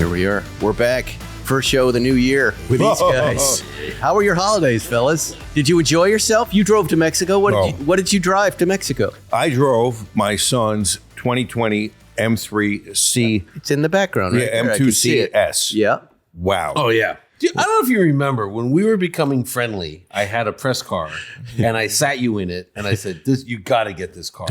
Here we are. We're back. First show of the new year with these guys. How were your holidays, fellas? Did you enjoy yourself? You drove to Mexico. What did you drive to Mexico? I drove my son's 2020 M3C. It's in the background, right? Yeah, M2CS. Yeah. Wow. Oh, yeah. I don't know if you remember, when we were becoming friendly, I had a press car, and I sat you in it, and I said, "You got to get this car."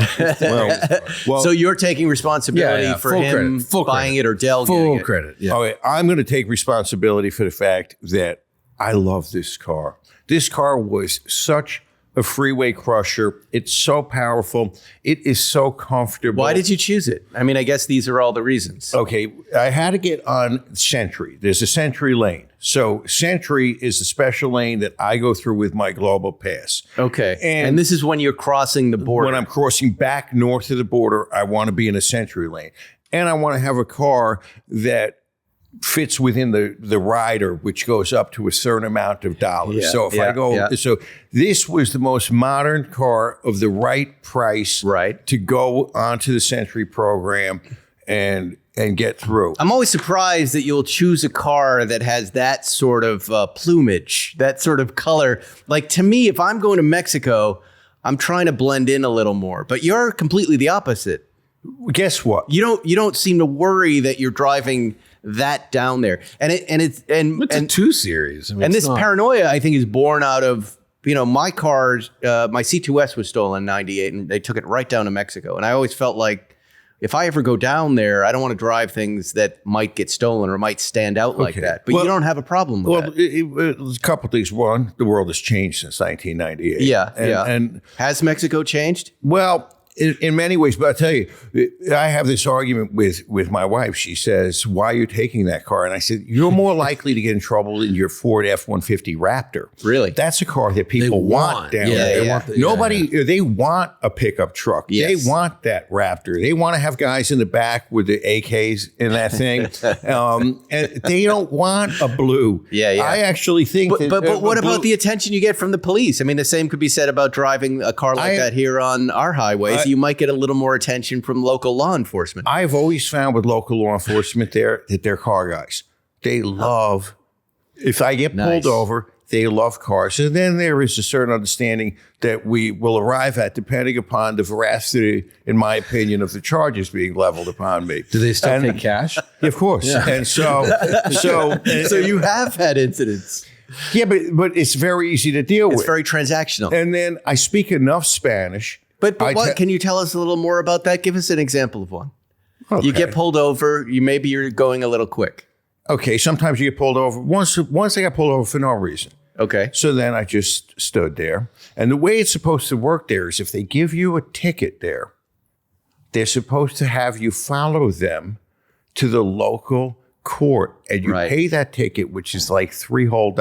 Well, so you're taking responsibility for him buying it or Dell getting it? Full credit. Yeah. Okay, I'm going to take responsibility for the fact that I love this car. This car was such a freeway crusher. It's so powerful. It is so comfortable. Why did you choose it? I mean, I guess these are all the reasons. Okay, I had to get on Sentry. There's a Sentry lane. So Sentry is the special lane that I go through with my Global Pass. Okay. And this is when you're crossing the border. When I'm crossing back north of the border, I want to be in a Sentry lane. And I want to have a car that fits within the rider, which goes up to a certain amount of dollars. Yeah, so so this was the most modern car of the right price to go onto the Sentry program and get through. I'm always surprised that you'll choose a car that has that sort of plumage, that sort of color. Like, to me, if I'm going to Mexico, I'm trying to blend in a little more. But you're completely the opposite. Guess what? You don't seem to worry that you're driving that down there. It's a 2 Series. I mean, and this paranoia, I think, is born out of, my cars. My C2S was stolen in '98, and they took it right down to Mexico. And I always felt like, if I ever go down there, I don't want to drive things that might get stolen or might stand out like that. But you don't have a problem with that. There's a couple of things. One, the world has changed since 1998. Yeah, And has Mexico changed? Well, in many ways, but I'll tell you, I have this argument with my wife. She says, "Why are you taking that car?" And I said, "You're more likely to get in trouble in your Ford F-150 Raptor." Really? That's a car that people want down there. They want a pickup truck. Yes. They want that Raptor. They want to have guys in the back with the AKs in that thing. And they don't want a blue. I actually think But what about the attention you get from the police? I mean, the same could be said about driving a car like that here on our highways. You might get a little more attention from local law enforcement. I've always found with local law enforcement that they're car guys. They love, if I get pulled over, they love cars. And then there is a certain understanding that we will arrive at depending upon the veracity, in my opinion, of the charges being leveled upon me. Do they still take cash? Of course. Yeah. And so you have had incidents. Yeah, but it's very easy to deal with. It's very transactional. And then I speak enough Spanish. But what, can you tell us a little more about that? Give us an example of one. Okay. You get pulled over. Maybe you're going a little quick. Okay. Sometimes you get pulled over. Once I got pulled over for no reason. Okay. So then I just stood there. And the way it's supposed to work there is if they give you a ticket there, they're supposed to have you follow them to the local court. And you pay that ticket, which is like $3 whole.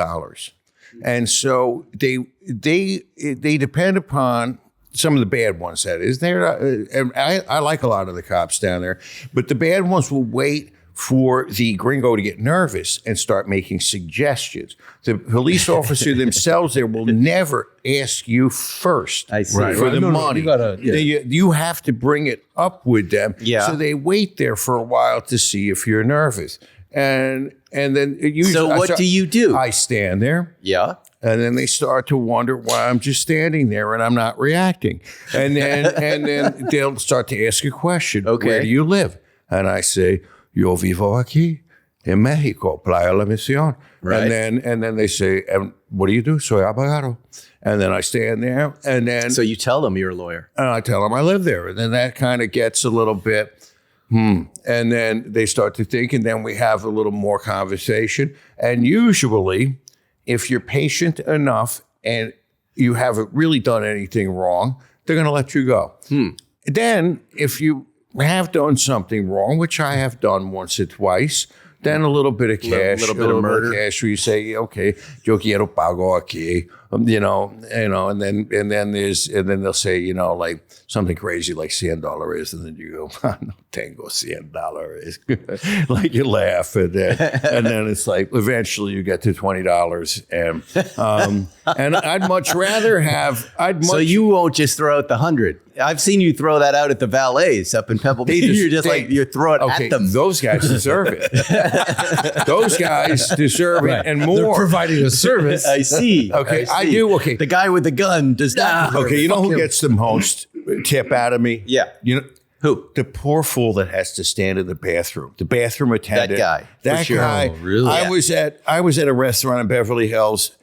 And so they depend upon some of the bad ones, that is. And I like a lot of the cops down there, but the bad ones will wait for the gringo to get nervous and start making suggestions. The police officer themselves there will never ask you first for the money. You have to bring it up with them. Yeah. So they wait there for a while to see if you're nervous. And then usually, so what do you do? I stand there. Yeah. And then they start to wonder why I'm just standing there and I'm not reacting. And then they'll start to ask a question. Okay. Where do you live? And I say, "Yo vivo aquí en Mexico, Playa La Misión." Right. And then they say, "And what do you do?" "Soy abogado." And then I stand there and then. So you tell them you're a lawyer. And I tell them I live there. And then that kind of gets a little bit, And then they start to think, and then we have a little more conversation. And usually, if you're patient enough and you haven't really done anything wrong, they're going to let you go. Then, if you have done something wrong, which I have done once or twice, then a little bit of cash, a little bit of cash, where you say, "Okay, yo quiero pago aquí, and then they'll say, like something crazy like $100 is, and then you go, no tengo $100 is, like you laugh, and then it's like eventually you get to $20, and I'd much rather have. So you won't just throw out the 100. I've seen you throw that out at the valets up in Pebble Beach. You throw it at them. Those guys deserve it. Those guys deserve it and more. They're providing a service. I see. Okay, I I see. do. Okay, The guy with the gun does not. okay. You know who gets the most tip out of me? Yeah. You know Who? the poor fool that has to stand in the bathroom attendant. That guy, That for sure. guy. Oh, really? I was at a restaurant in Beverly Hills,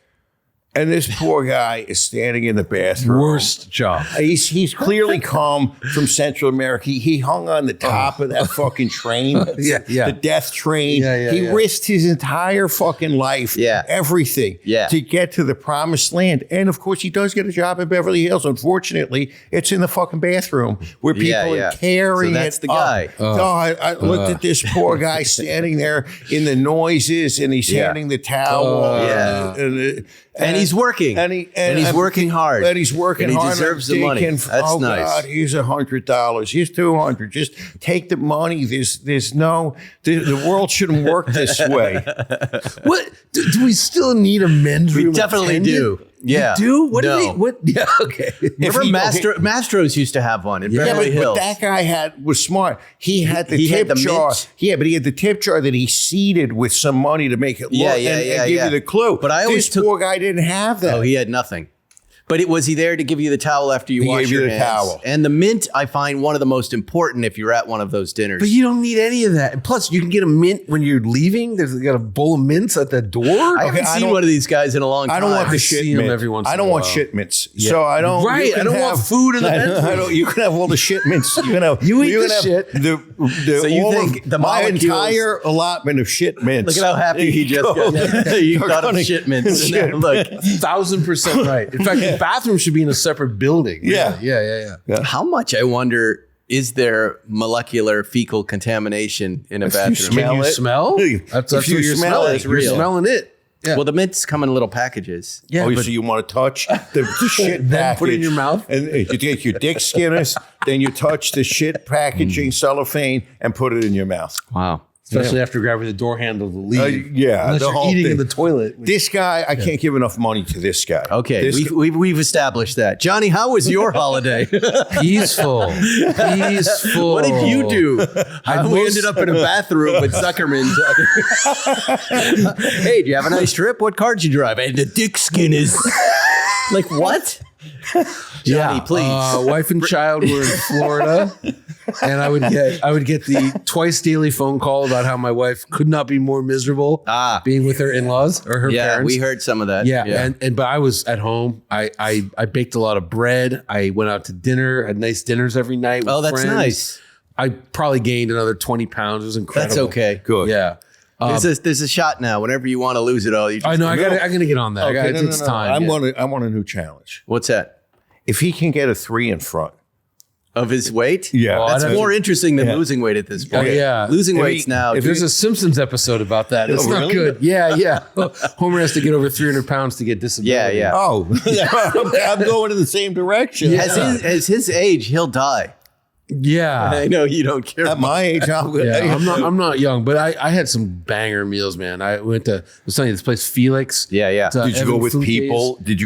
and this poor guy is standing in the bathroom. Worst job. He's clearly come from Central America. He hung on the top of that fucking train. Yeah. The death train. He yeah. risked his entire fucking life, everything, to get to the promised land. And of course, he does get a job in Beverly Hills. Unfortunately, it's in the fucking bathroom where people are carrying So that's it the up. guy. I looked at this poor guy standing there in the noises, and he's handing the towel. And he's working. And he's working hard. And he's working and he hard. deserves the money. That's nice. God, he's $100. He's $200. Just take the money. The world shouldn't work this way. What do we still need a men's room? We definitely attendant? do. Yeah. We do? What No. do we? What? Yeah. Okay. Remember Mastro's used to have one in Beverly Hills. But that guy was smart. He had the He tip had the jar. mint. Yeah, but he had the tip jar that he seeded with some money to make it look and give you the clue. But I always this poor guy didn't have that. Oh, he had nothing. But was he there to give you the towel after you wash your hands? Towel. And the mint, I find one of the most important if you're at one of those dinners. But you don't need any of that. And plus, you can get a mint when you're leaving. They got a bowl of mints at the door. I haven't seen one of these guys in a long time. I don't want the I shit see 'em mint. every once in I don't a want while. shit mints. So I don't. Right. I don't want food in the bedroom. You can have all the shit mints. You can have. You eat can the have shit. So you think the my molecules- entire allotment of shit mints? Look at how happy he just got. You got him shit mints. Look, 1,000% right. In fact, the bathroom should be in a separate building. Yeah. how much I wonder is there molecular fecal contamination in a bathroom? smell You it. smell? That's If you what you're smell smelling. it, You're real. smelling it. Yeah. Well, the mints come in little packages. yeah. Oh, but so you want to touch the shit Then package? put it in your mouth? and you take your dick skinners, then you touch the shit packaging cellophane and put it in your mouth. Wow. especially after grabbing the door handle to leave. the Unless you're whole eating thing. in the toilet. This guy, I can't give enough money to this guy. Okay, This we've established that. Jonny, how was your holiday? Peaceful. Peaceful. What did you do? We most- ended up in a bathroom with Zuckerman. Hey, do you have a nice trip? What car did you drive? And the dick skin is like what? Jonny, please. Wife and child were in Florida, and I would get the twice daily phone call about how my wife could not be more miserable being with her in-laws or her Yeah, parents. we heard some of that. Yeah. But I was at home. I baked a lot of bread. I went out to dinner, had nice dinners every night with Oh, that's friends. nice. I probably gained another 20 pounds. It was incredible. That's okay. Good. Yeah. There's a shot now. Whenever you want to lose it all, you just I know. I'm gonna get on that. Okay, It's time. I want a new challenge. What's that? If he can get a 3 in front. Of his weight? Yeah. That's I'd have more interesting than losing weight at this point. Oh, yeah. Losing If weight's he- now. If there's a Simpsons episode about that, it's not really? good. Yeah. Homer has to get over 300 pounds to get disability. yeah. Oh, I'm going in the same direction. As his age, he'll die. Yeah. I know you don't care. At my age, Yeah, I'm not young, but I had some banger meals, man. I went to was telling you this place Felix. Yeah. It's, Did you go Evan with Food people? Days. Did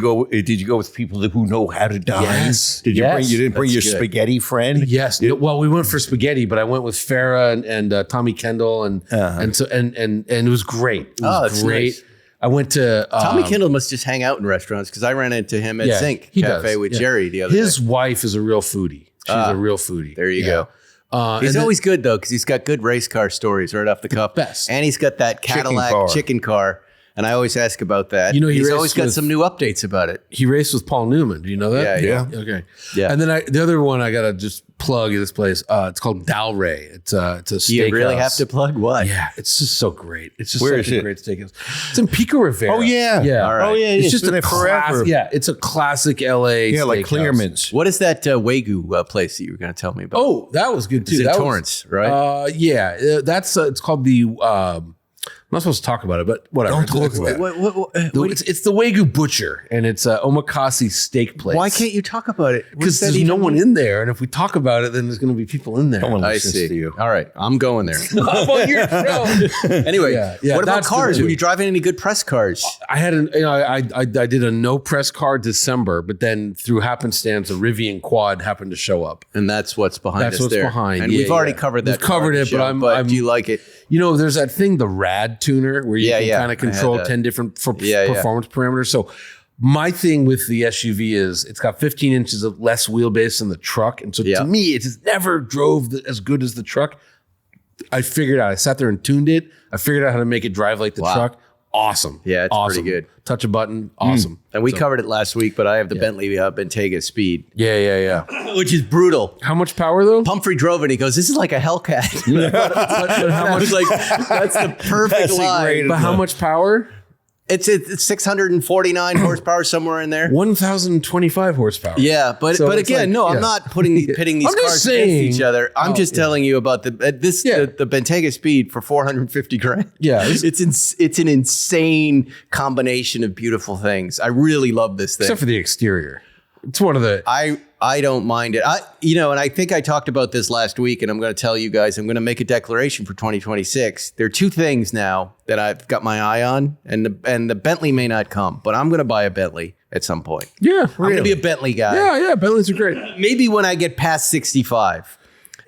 you go with people who know how to dine? Yes. Did you Yes. bring? You didn't bring your That's good. spaghetti friend? Yes. No, well, we went for spaghetti, but I went with Farah and Tommy Kendall and it was great. It was that's great. nice. I went to Tommy Kendall must just hang out in restaurants because I ran into him at Zinc he Cafe does. with Yeah. Jerry the other His day. wife is a real foodie. She's a real foodie. There you go. He's and then- always good though because he's got good race car stories right off the cuff. best. And he's got that Cadillac chicken car. And I always ask about that. You know, he he's raced always got with- some new updates about it. He raced with Paul Newman. Do you know that? Yeah. Okay. Yeah. And then the other one I gotta just plug this place. It's called Dalray. It's a steakhouse. Do you really have to plug what? Yeah, it's just so great. It's just Where such is a it? great steakhouse. It's in Pico Rivera. Oh yeah. Yeah. All right. Oh yeah. It's just been a there forever. Yeah, it's a classic LA. Yeah, like steakhouse. Clearman's. What is that Wagyu place that you were going to tell me about? Oh, that was good too. It's in That was- Torrance, right? Yeah, that's it's called the not supposed to talk about it, but whatever. Don't talk about it. It's the Wagyu Butcher, and it's a omakase steak place. Why can't you talk about it? Because there's no one in there, and if we talk about it, then there's going to be people in there. No one I listens see. to you. All right, I'm going there. On your show. Anyway, Yeah, what about that's the cars? two. Were you driving any good press cars? I had I did a no press car December, but then through happenstance, a Rivian quad happened to show up. And that's what's behind That's us what's there. behind. And Yeah, we've already yeah. covered that. We've covered it, but I'm- do you like it? You know, there's that thing, the rad tuner, where you Yeah, can yeah. kind of I had control that. 10 different Yeah. performance parameters. So my thing with the SUV is it's got 15 inches of less wheelbase than the truck. And so Yeah. to me, it just never drove as good as the truck. I figured out, I sat there and tuned it. I figured out how to make it drive like the Wow. truck. Awesome. Yeah, it's awesome. pretty good. Touch a button. Awesome. And we covered it last week, but I have the Bentley Bentayga Speed, Yeah. which is brutal. How much power though? Humphrey drove it. He goes, "This is like a Hellcat." But how I much? was like, "That's the perfect That's a line." great- But how much power? It's 649 horsepower somewhere in there. 1,025 horsepower. Yeah, but So but it's again, like- no, I'm yeah. not pitting these I'm just cars saying- against each other. I'm just telling you about the Bentayga Speed for 450 grand. Yeah, it's an insane combination of beautiful things. I really love this thing. Except for the exterior. It's one of the. I don't mind it. And I think I talked about this last week, and I'm going to tell you guys, I'm going to make a declaration for 2026. There are two things now that I've got my eye on, and the Bentley may not come, but I'm going to buy a Bentley at some point. Yeah, I'm going to be a Bentley guy. Yeah, Bentleys are great. Maybe when I get past 65.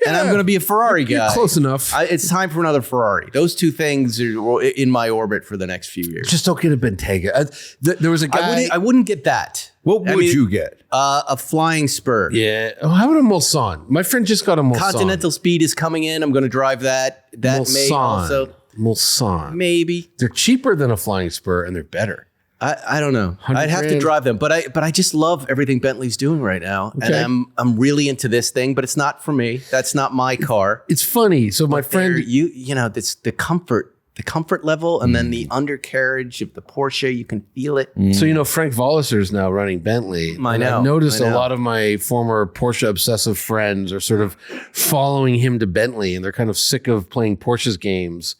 And I'm going to be a Ferrari guy. Close enough. It's time for another Ferrari. Those two things are in my orbit for the next few years. Just don't get a Bentayga. There was a guy. I wouldn't get that. What would you get? A flying spur. Yeah. Oh, how about a Mulsanne? My friend just got a Mulsanne. Continental Speed is coming in. I'm going to drive that. That may also Mulsanne. maybe. They're cheaper than a flying spur, and they're better. I don't know. 100 I'd have to grand. drive them, but I just love everything Bentley's doing right now, and I'm really into this thing. But it's not for me. That's not my car. It's funny. So my friend, This the comfort level, and then the undercarriage of the Porsche, you can feel it. So Frank Volliser is now running Bentley. I And know, I've noticed I a know. lot of my former Porsche obsessive friends are sort of following him to Bentley, and they're kind of sick of playing Porsche's games,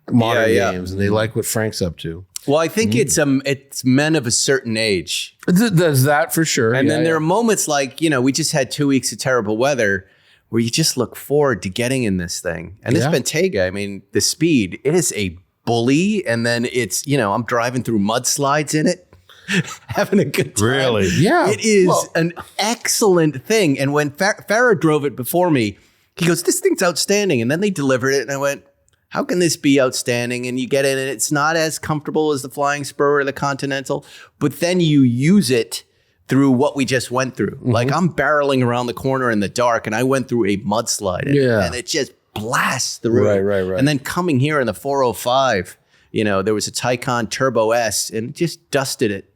modern games, and they like what Frank's up to. Well, I think it's men of a certain age. There's that for sure. And then there are moments like, we just had 2 weeks of terrible weather where you just look forward to getting in this thing. And this Bentayga, I mean, the Speed, it is a bully. And then it's, I'm driving through mudslides in it, having a good time. Really? Yeah. It is an excellent thing. And when Farah drove it before me, he goes, "This thing's outstanding." And then they delivered it. And I went, how can this be outstanding? And you get in, and it's not as comfortable as the Flying Spur or the Continental, but then you use it through what we just went through. Like I'm barreling around the corner in the dark, and I went through a mudslide, and it just blasts the road. Right. And then coming here in the 405, there was a Taycan Turbo S, and it just dusted it.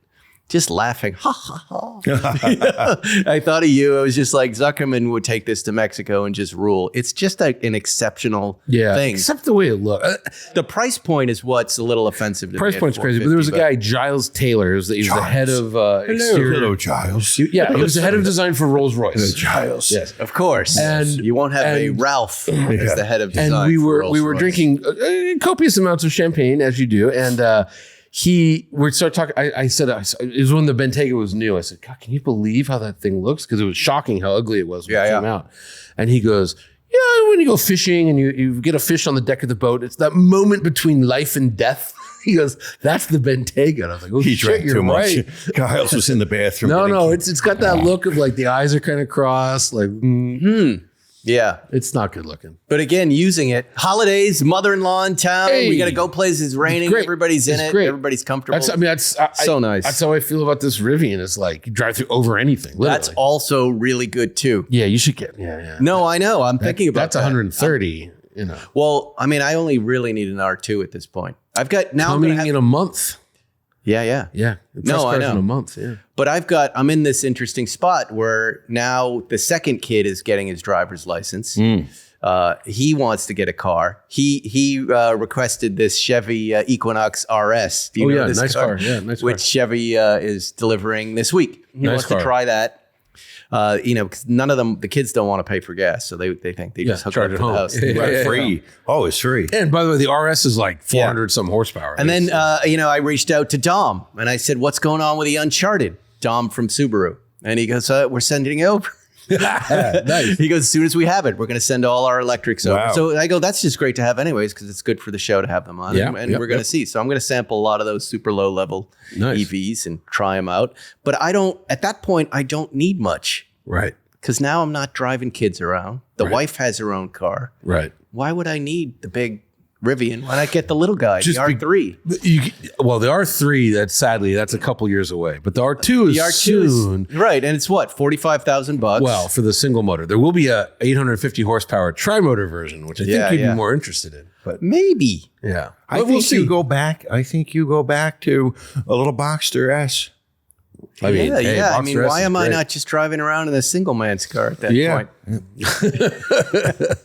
Just laughing. Ha, ha, ha. I thought of you. I was just like, Zuckerman would take this to Mexico and just rule. It's just an exceptional thing. Except the way it looks. The price point is what's a little offensive to Price me. point's crazy, but there was a guy, Giles Taylor, he was the head of exterior. Hello, Giles. Yeah, he was the head of design for Rolls Royce. Giles. Yes. Of course. And- you won't have a and- Ralph as the head of design. And we were for Rolls-Royce. drinking copious amounts of champagne, as you do, and we started talking. I said it was when the Bentayga was new. I said, "God, can you believe how that thing looks?" Because it was shocking how ugly it was when it came out. And he goes, "Yeah, when you go fishing and you get a fish on the deck of the boat, it's that moment between life and death." He goes, "That's the Bentayga." And I was like, "Oh, He shit, drank you're too much. right." Giles was in the bathroom. No, it's got that look of like the eyes are kind of crossed, like Yeah. it's not good looking. But again, using it. Holidays, mother-in-law in town. Hey. We got to go places. Raining. great. Everybody's in It's it. great. Everybody's comfortable. That's So nice. That's how I feel about this Rivian. It's like you drive through over anything. Literally. That's also really good too. Yeah, you should get. Yeah. No, I know. I'm thinking about that's that. 130. Well, I mean, I only really need an R2 at this point. I've got now. I'm coming gonna have, in a month. yeah. Yeah, No, I know. in a month. Yeah, But I'm in this interesting spot where now the second kid is getting his driver's license. He wants to get a car. He requested this Chevy Equinox RS. Do you know this nice car. Yeah, nice which car. Chevy is delivering this week. He Nice wants car. to try that. Because none of them, the kids don't want to pay for gas, so they think they just hook it up to the house. Free. Oh, it's free. And by the way, the RS is like 400 some horsepower. And then, I reached out to Dom and I said, what's going on with the Uncharted? Dom from Subaru. And he goes, we're sending it over. Nice. He goes, as soon as we have it, we're going to send all our electrics over. Wow. So I go, that's just great to have anyways, because it's good for the show to have them on. Yeah, And we're going to see. So I'm going to sample a lot of those super low level EVs and try them out. But at that point, I don't need much. Right. Because now I'm not driving kids around. The wife has her own car. Right. Why would I need the big Rivian? Why not get the little guy, the R3? The R3, that's a couple years away. But the R2 is soon. Right. And it's what, $45,000? Well, for the single motor. There will be a 850 horsepower tri-motor version, which I think you'd be more interested in. But maybe. Yeah. I think you go back to a little Boxster S. I mean, why am I not just driving around in a single man's car at that point?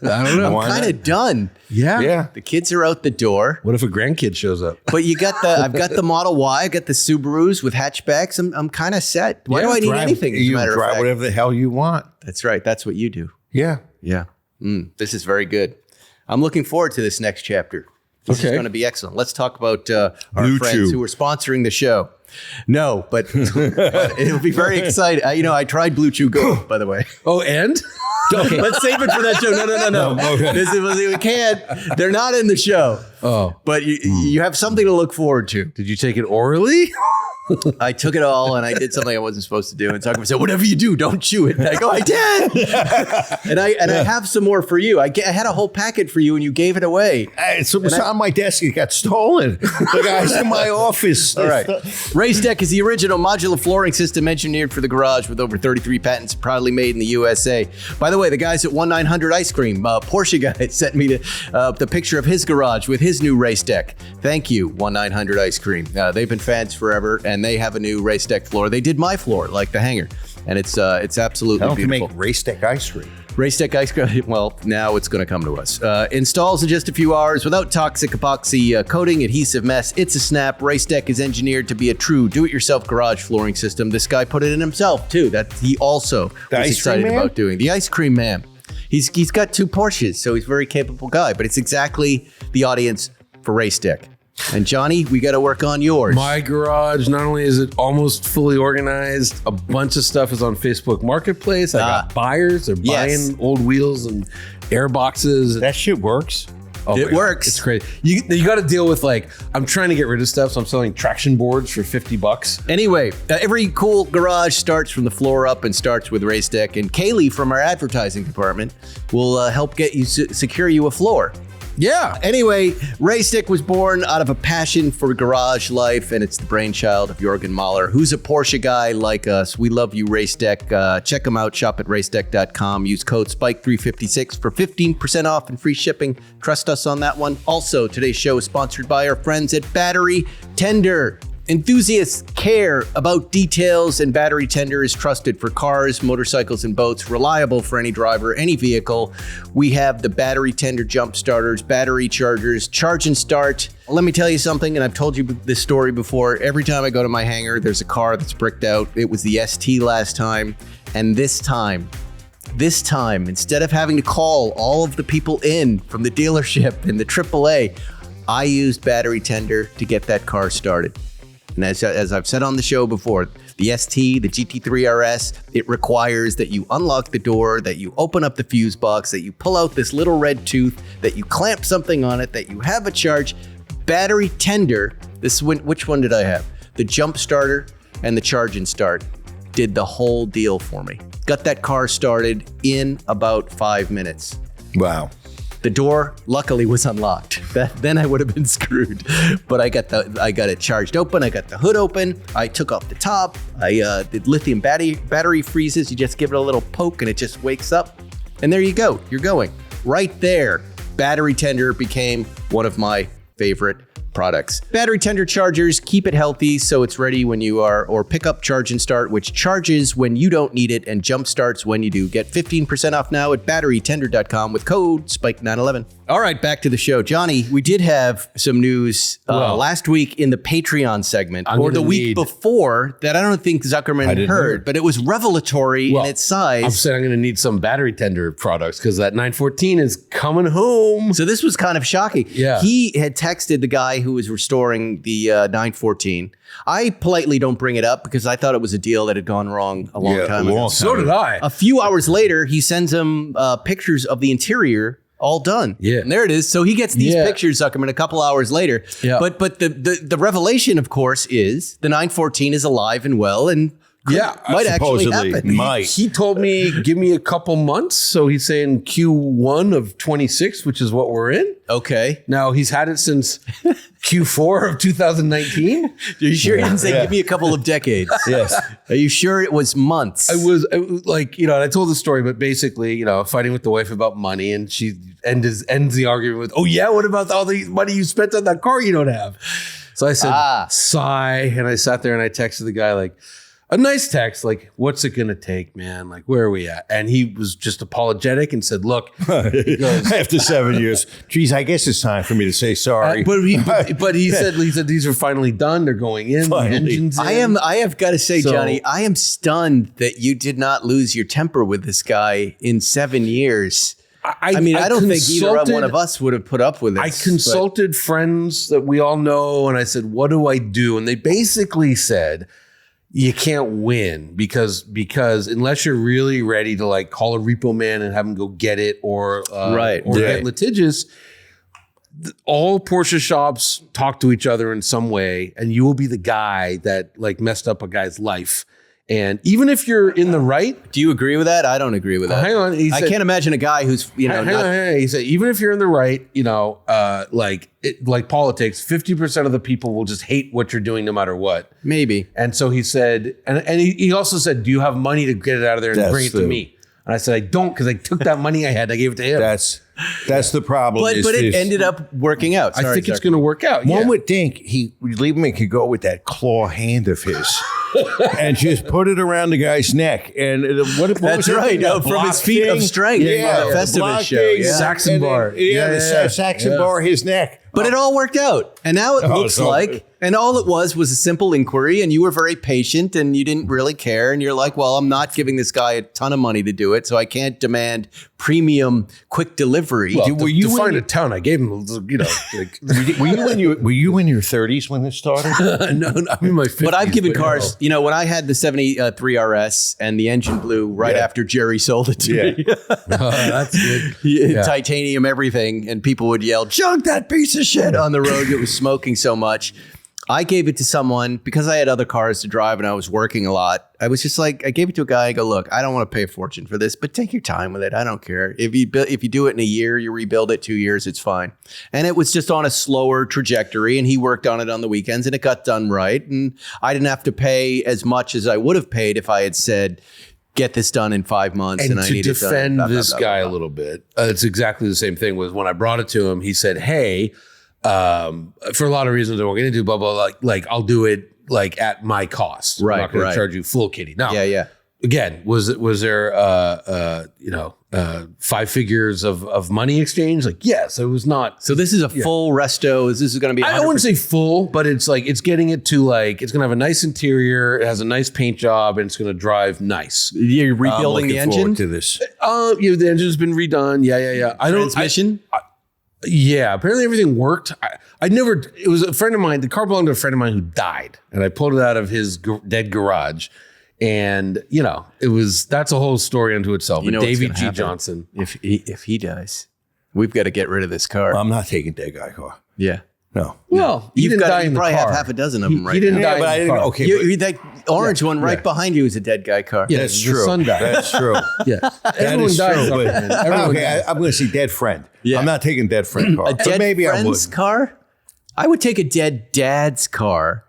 I don't know. I'm kind of done. Yeah. The kids are out the door. What if a grandkid shows up? But I've got the Model Y, I got the Subarus with hatchbacks. I'm kind of set. Why do I need anything? You drive whatever the hell you want. That's right. That's what you do. Yeah. Yeah. This is very good. I'm looking forward to this next chapter. This is going to be excellent. Let's talk about our friends who are sponsoring the show. No, but it'll be very exciting. I tried Blue Chew Go, by the way. Oh, and? Okay, let's save it for that show. No. Okay. We can't. They're not in the show. Oh. But you have something to look forward to. Did you take it orally? I took it all and I did something I wasn't supposed to do. And Zuckerman said, whatever you do, don't chew it. And I go, I did. and I have some more for you. I had a whole packet for you and you gave it away. It's on my desk. It got stolen. The guy's in my office. All right. RaceDeck is the original modular flooring system engineered for the garage with over 33 patents, proudly made in the USA. By the way, the guys at 1-900 Ice Cream, Porsche guy sent me the picture of his garage with his new RaceDeck. Thank you, 1-900 Ice Cream. They've been fans forever. And they have a new RaceDeck floor. They did my floor, like the hangar, and it's absolutely beautiful. Make RaceDeck ice cream. RaceDeck ice cream. Well, now it's going to come to us. Installs in just a few hours without toxic epoxy coating, adhesive mess. It's a snap. RaceDeck is engineered to be a true do-it-yourself garage flooring system. This guy put it in himself too. That he also was excited about doing. The ice cream man. He's got 2 Porsches, so he's a very capable guy. But it's exactly the audience for RaceDeck. And Jonny, we got to work on yours. My garage, not only is it almost fully organized, a bunch of stuff is on Facebook Marketplace. I got buyers. They're buying old wheels and air boxes. That shit works. Oh, it works. It's crazy. You got to deal with I'm trying to get rid of stuff, so I'm selling traction boards for $50. Anyway, every cool garage starts from the floor up and starts with RaceDeck. And Kaylee from our advertising department will help get you secure you a floor. Yeah. Anyway, RaceDeck was born out of a passion for garage life, and it's the brainchild of Jorgen Mahler, who's a Porsche guy like us. We love you, RaceDeck. Check them out. Shop at racedeck.com. Use code SPIKE356 for 15% off and free shipping. Trust us on that one. Also, today's show is sponsored by our friends at Battery Tender. Enthusiasts care about details, and Battery Tender is trusted for cars, motorcycles, and boats, reliable for any driver, any vehicle. We have the Battery Tender jump starters, battery chargers, charge and start. Let me tell you something, and I've told you this story before. Every time I go to my hangar, there's a car that's bricked out. It was the ST last time, and this time, instead of having to call all of the people in from the dealership and the AAA, I used Battery Tender to get that car started. And as I've said on the show before, the ST, the GT3 RS, it requires that you unlock the door, that you open up the fuse box, that you pull out this little red tooth, that you clamp something on it, that you have a charge. Battery Tender, which one did I have? The jump starter and the charge and start did the whole deal for me. Got that car started in about 5 minutes. Wow. The door, luckily, was unlocked. Then I would have been screwed. But I got it charged open. I got the hood open. I took off the top. I did lithium battery freezes. You just give it a little poke and it just wakes up. And there you go. You're going. Right there, Battery Tender became one of my favorite products. Battery Tender chargers, keep it healthy so it's ready when you are, or pick up charge and start, which charges when you don't need it and jump starts when you do. Get 15% off now at batterytender.com with code SPIKE911. All right, back to the show. Johnny, we did have some news last week in the Patreon segment, or the week before, that I don't think Zuckerman heard, but it was revelatory in its size. I'm saying I'm going to need some battery tender products because that 914 is coming home. So this was kind of shocking. Yeah. He had texted the guy who was restoring the 914. I politely don't bring it up because I thought it was a deal that had gone wrong a long time ago. So did I. A few hours later, he sends him pictures of the interior all done. Yeah. And there it is. So he gets these pictures, Zuckerman, a couple hours later. Yeah. But the revelation, of course, is the 914 is alive and well and might actually happen. He told me, give me a couple months. So he's saying Q1 of 26, which is what we're in. Okay. Now he's had it since Q4 of 2019. Are you sure he didn't say, give me a couple of decades? Yes. Are you sure it was months? I was like, and I told the story, but basically, fighting with the wife about money, and she ends the argument with, oh yeah, what about all the money you spent on that car you don't have? So I said, sigh, and I sat there and I texted the guy like, a nice text, like, what's it going to take, man? Like, where are we at? And he was just apologetic and said, look, he goes, after 7 years, geez, I guess it's time for me to say sorry. But he said these are finally done. They're going in. The engine's in. I have got to say, Johnny, I am stunned that you did not lose your temper with this guy in 7 years. I don't think either one of us would have put up with it. I consulted friends that we all know, and I said, what do I do? And they basically said, you can't win because unless you're really ready to like call a repo man and have him go get it or get litigious, all Porsche shops talk to each other in some way, and you will be the guy that like messed up a guy's life. And even if you're in the right, do you agree with that? I don't agree with that. Hang on, I can't imagine a guy who's He said even if you're in the right, like politics, 50% of the people will just hate what you're doing no matter what. Maybe. And so he said, and he also said, do you have money to get it out of there and bring it to me? And I said, I don't, because I took that money I had, I gave it to him. That's the problem. But it ended up working out. I think it's going to work out. One would think Lieberman could go with that claw hand of his and just put it around the guy's neck. And that's right. From his feet of strength. Yeah, the Festivus show. Saxon bar. The Saxon bar, his neck. But it all worked out. And now it looks like, and all it was a simple inquiry, and you were very patient and you didn't really care. And you're like, well, I'm not giving this guy a ton of money to do it, so I can't demand premium quick delivery. Well, to find a ton, I gave him, like, were you in your 30s when this started? No, I'm in my 50s. But I've given cars, when I had the 73 RS and the engine blew right after Jerry sold it to me. That's good. Titanium, everything. And people would yell, junk that piece of shit on the road. It was smoking so much. I gave it to someone because I had other cars to drive and I was working a lot. I was just like, I gave it to a guy. I go, look, I don't want to pay a fortune for this, but take your time with it. I don't care. If you do it in a year, you rebuild it 2 years, it's fine. And it was just on a slower trajectory, and he worked on it on the weekends, and it got done right. And I didn't have to pay as much as I would have paid if I had said, get this done in 5 months. And I need to defend this guy a little bit, it's exactly the same thing. Was when I brought it to him, he said, hey, for a lot of reasons that we're going to do, blah, blah, like I'll do it like at my cost. Right. I'm not going to charge you full kitty. Now, again, was there, 5 figures of money exchange? Like, yes, it was not. So this is a full resto. This is going to be, 100%. I wouldn't say full, but it's like, it's getting it to like, it's going to have a nice interior. It has a nice paint job, and it's going to drive nice. You're rebuilding the engine? To this. The engine's been redone. Yeah. Transmission? Yeah, apparently everything worked. It was a friend of mine, the car belonged to a friend of mine who died, and I pulled it out of his dead garage. And, that's a whole story unto itself. But Davy G. Johnson. If he dies, we've got to get rid of this car. I'm not taking that guy car. Yeah. No. Well, you didn't die in the car. You probably have half a dozen of them right now. He didn't die in the car. Okay. That orange one right behind you is a dead guy car. Yeah, that's true. The son died. That's true. Yeah. Everyone dies. I'm going to see dead friend. Yeah. I'm not taking dead friend car. A dead friend's car? I would take a dead dad's car.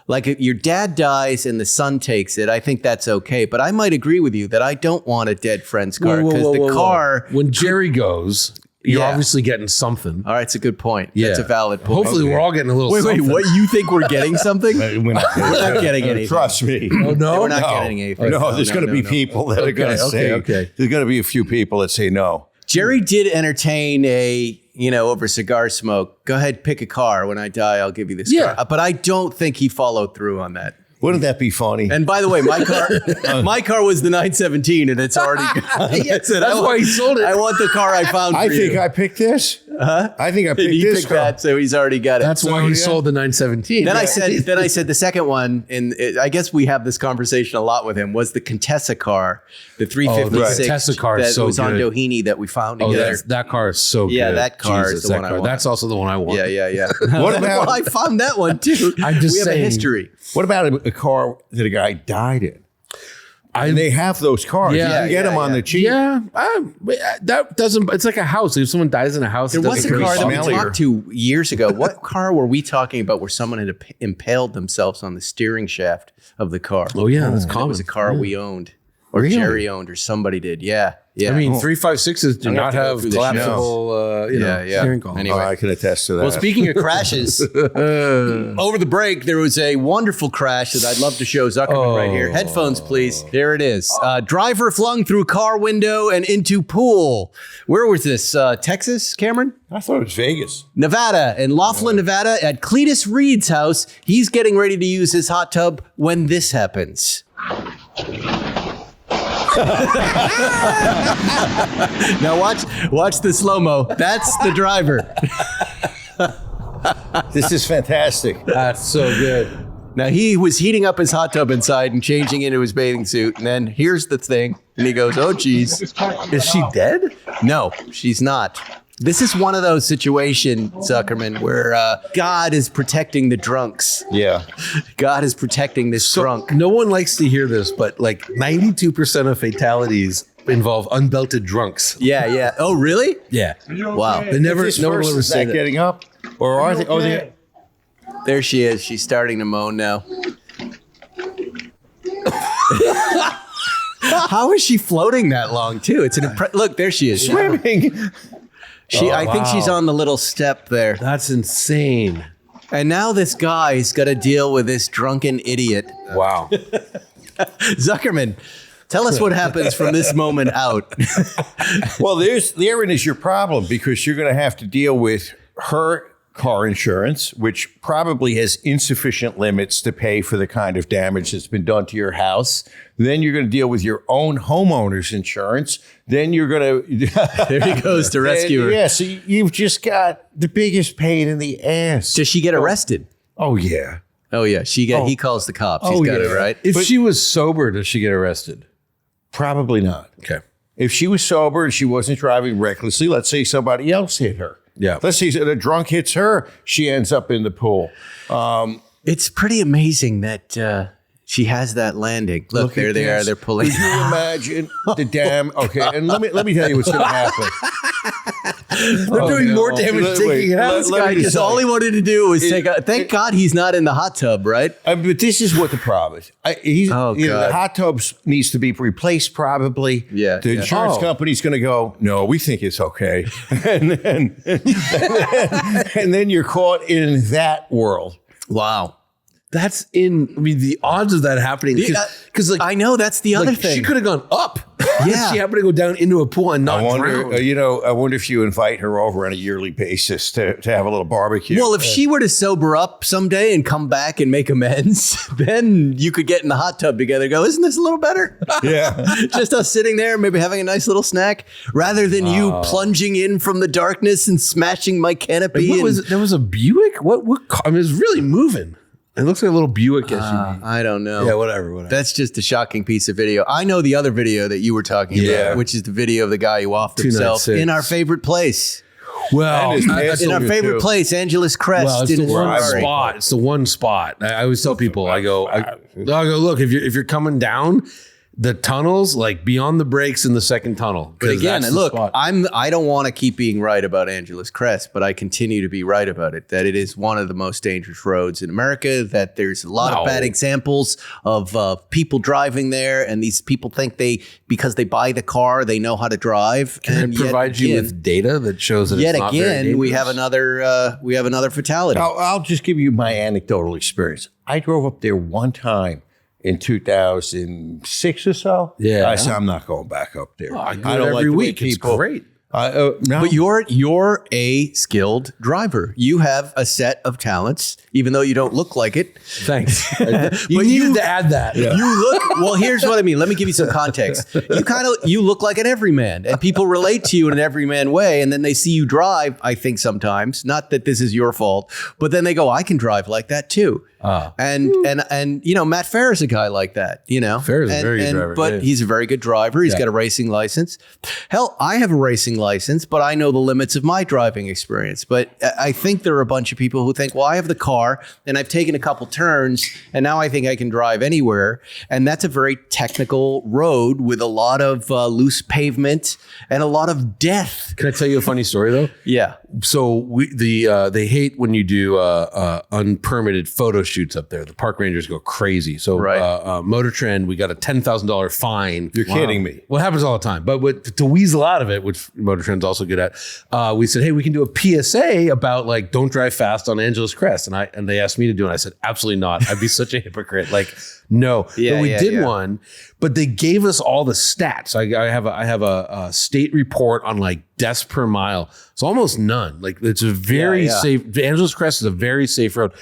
Like if your dad dies and the son takes it, I think that's okay. But I might agree with you that I don't want a dead friend's car because the car. When Jerry goes, you're obviously getting something. All right, it's a good point. Yeah. That's a valid point. Hopefully, we're all getting a little. Wait, what? You think we're getting something? We're not getting anything. Trust me. Oh no, we're not getting anything. No, there's going to be people that are going to say. Okay. There's going to be a few people that say no. Jerry did entertain over cigar smoke. Go ahead, pick a car. When I die, I'll give you this car. But I don't think he followed through on that. Wouldn't that be funny? And by the way, my car was the 917, and it's already gone. That's why he sold it. I want the car I found. I think I picked this. I think I picked this picked that, so he's already got it. That's why he sold the 917. Then I said the second one, and I guess we have this conversation a lot with him, was the Contessa car, the 356 Contessa car that is so was on good. Doheny that we found together. That car is so good. Yeah, that car is the one I want. That's also the one I want. Yeah. What about? Well, I found that one too. I'm just we have saying. a history. What about a car that a guy died in? And they have those cars. Yeah, you can get them on the cheap. Yeah, that doesn't. It's like a house. If someone dies in a house, There was a doesn't car that we smellier. talked to years ago. What car were we talking about where someone had impaled themselves on the steering shaft of the car? Oh yeah, that's And common. it was a car we owned, or Really? Jerry owned, or somebody did. Yeah. I mean, 356s do I'm gonna not have to go have through the collapsible, steering column. Anyway. I can attest to that. Well, speaking of crashes, over the break, there was a wonderful crash that I'd love to show Zuckerman right here. Headphones, please. There it is. Driver flung through car window and into pool. Where was this? Texas, Cameron? I thought it was Vegas. Nevada, in Laughlin, Nevada, at Cletus Reed's house. He's getting ready to use his hot tub when this happens. Now watch the slow-mo. That's the driver. This is fantastic. That's so good. Now he was heating up his hot tub inside and changing into his bathing suit, and then here's the thing, and he goes, "Oh geez, Is she dead? no, she's not." This is one of those situations, Zuckerman, where God is protecting the drunks. Yeah. God is protecting this drunk. No one likes to hear this, but like 92% of fatalities involve unbelted drunks. Yeah. Oh, really? Yeah. Wow. They never. This No one will person ever is say not that. getting up, or are they? Oh, they. There she is. She's starting to moan now. How is she floating that long, too? It's an look. There she is. Swimming. I think she's on the little step there. That's insane. And now this guy's got to deal with this drunken idiot. Wow. Zuckerman, tell us what happens from this moment out. Well, therein is your problem, because you're going to have to deal with her car insurance, which probably has insufficient limits to pay for the kind of damage that's been done to your house. Then you're going to deal with your own homeowner's insurance. Then you're going to... There he goes to rescue her. Yeah, so you've just got the biggest pain in the ass. Does she get arrested? Oh, yeah. Oh, yeah. He calls the cops. He's got it, right? If she was sober, does she get arrested? Probably not. Okay. If she was sober and she wasn't driving recklessly, let's say somebody else hit her. Yeah. Let's say a drunk hits her, she ends up in the pool. It's pretty amazing that she has that landing. Look there they are. They're pulling. Could you imagine the dam? Okay, and let me tell you what's going to happen. They're doing more damage taking it out. Because all he wanted to do was take a... Thank God he's not in the hot tub, right? But this is what the problem is. The hot tub needs to be replaced probably. Yeah, The yeah. insurance company's going to go, no, we think it's okay. and then you're caught in that world. Wow. That's the odds of that happening. Because like, I know that's the other thing. She could have gone up. Yeah. She happened to go down into a pool and not I wonder, drown. I wonder if you invite her over on a yearly basis to have a little barbecue. Well, if she were to sober up someday and come back and make amends, then you could get in the hot tub together and go, isn't this a little better? Yeah. Just us sitting there, maybe having a nice little snack, rather than you plunging in from the darkness and smashing my canopy. What was it? There was a Buick? What car? I mean, it's really moving. It looks like a little Buick SUV. I don't know. Yeah, whatever. That's just a shocking piece of video. I know the other video that you were talking about, which is the video of the guy who offed himself 296. in our favorite place. Well, And his pants In our will favorite too. place, Angeles Crest. Well, it's in the his one Ferrari. spot. It's the one spot. I always tell people, I go, look, if you're coming down the tunnels, like beyond the brakes in the second tunnel. But again, that's the look, spot. I don't want to keep being right about Angeles Crest, but I continue to be right about it, that it is one of the most dangerous roads in America, that there's a lot of bad examples of people driving there, and these people think because they buy the car, they know how to drive. Can it provide you with data that shows that it's not very dangerous? we have another fatality. I'll just give you my anecdotal experience. I drove up there one time in 2006 or so. Yeah. I said, I'm not going back up there. I go every week. It's great. No. But you're a skilled driver. You have a set of talents, even though you don't look like it. Thanks. You needed to add that. Yeah. You look, well, here's what I mean. Let me give you some context. You look like an everyman, and people relate to you in an everyman way. And then they see you drive, I think sometimes, not that this is your fault, but then they go, I can drive like that too. And Matt Farah is a guy like that, Farah is a very good driver. But he's a very good driver. He's got a racing license. Hell, I have a racing license, but I know the limits of my driving experience. But I think there are a bunch of people who think, well, I have the car and I've taken a couple turns and now I think I can drive anywhere. And that's a very technical road with a lot of loose pavement and a lot of death. Can I tell you a funny story though? Yeah. So they hate when you do unpermitted photo shoots up there. The park rangers go crazy. So Motor Trend, we got a $10,000 fine. You're kidding me. Well, it happens all the time. But to weasel out of it, which Motor Trend's also good at, we said, hey, we can do a PSA about like don't drive fast on Angeles Crest. And they asked me to do it. And I said, absolutely not. I'd be such a hypocrite. Like, no. Yeah, but we did one, but they gave us all the stats. I have a state report on like deaths per mile. It's almost none. Like it's a very safe. Angeles Crest is a very safe road.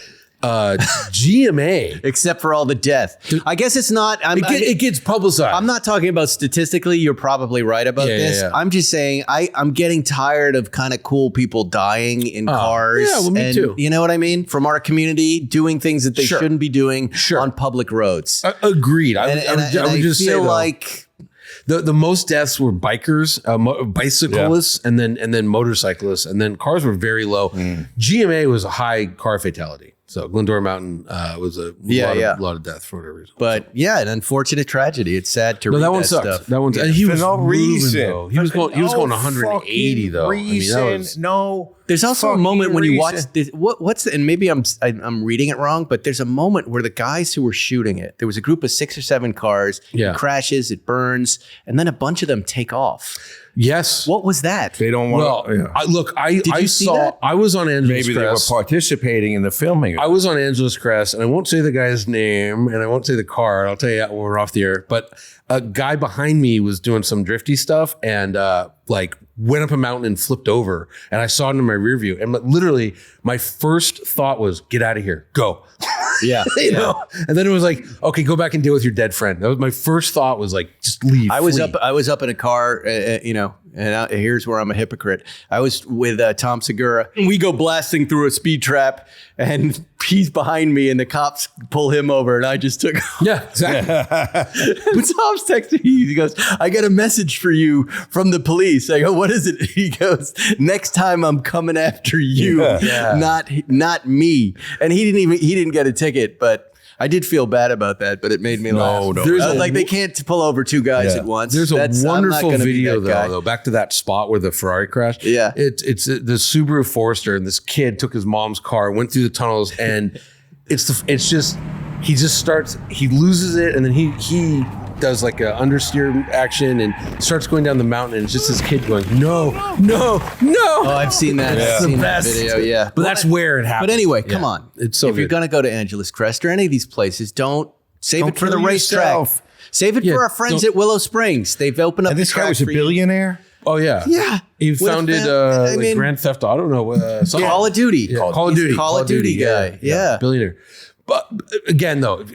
GMA, except for all the death. I guess it's not. It gets publicized. I'm not talking about statistically. You're probably right about this. Yeah. I'm just saying I'm getting tired of kind of cool people dying in cars. Yeah, well, me too. You know what I mean? From our community, doing things that they shouldn't be doing on public roads. Agreed. I would just feel like. The most deaths were bikers, bicyclists, and then motorcyclists, and then cars were very low. GMA was a high car fatality. So Glendora Mountain was a lot of death for whatever reason. But an unfortunate tragedy. It's sad to read that one that sucked. stuff. That one, and he was no reason. Though. He was going 180 though. There's also a moment when you watch this, and maybe I'm reading it wrong, but there's a moment where the guys who were shooting it, there was a group of 6 or 7 cars. It crashes, it burns, and then a bunch of them take off. Yes. What was that? They don't want. Did you see that? I was on Angeles Crest. Maybe they were participating in the filming. I was on Angeles Crest, and I won't say the guy's name, and I won't say the car. I'll tell you when we're off the air. But a guy behind me was doing some drifty stuff, and went up a mountain and flipped over. And I saw it in my rear view. And literally, my first thought was, "Get out of here, go." Yeah, you know. And then it was like, "Okay, go back and deal with your dead friend." That was my first thought. Was like, just leave. I was up in a car, and here's where I'm a hypocrite. I was with Tom Segura, and we go blasting through a speed trap, and he's behind me, and the cops pull him over, and I just took off. Yeah, exactly. But Tom's texting me. He goes, "I got a message for you from the police." I go, "What is it?" He goes, "Next time I'm coming after you, not me." And he didn't get a ticket, but I did feel bad about that, but it made me laugh. They can't pull over 2 guys at once. There's a wonderful video though. Back to that spot where the Ferrari crashed. Yeah, it's the Subaru Forester, and this kid took his mom's car, went through the tunnels, and he loses it, and then he does like a understeer action and starts going down the mountain, and it's just this kid going, no. Oh, I've seen that. Yeah. I've seen that video. Yeah, but that's where it happened. But anyway, come on. It's so if you're gonna go to Angeles Crest or any of these places, don't save it for the racetrack. Save it for our friends at Willow Springs. They've opened up. And this guy was a billionaire. Oh yeah, yeah. He founded Grand Theft Auto. Call of Duty. Call of Duty guy. Yeah, billionaire. But again, though,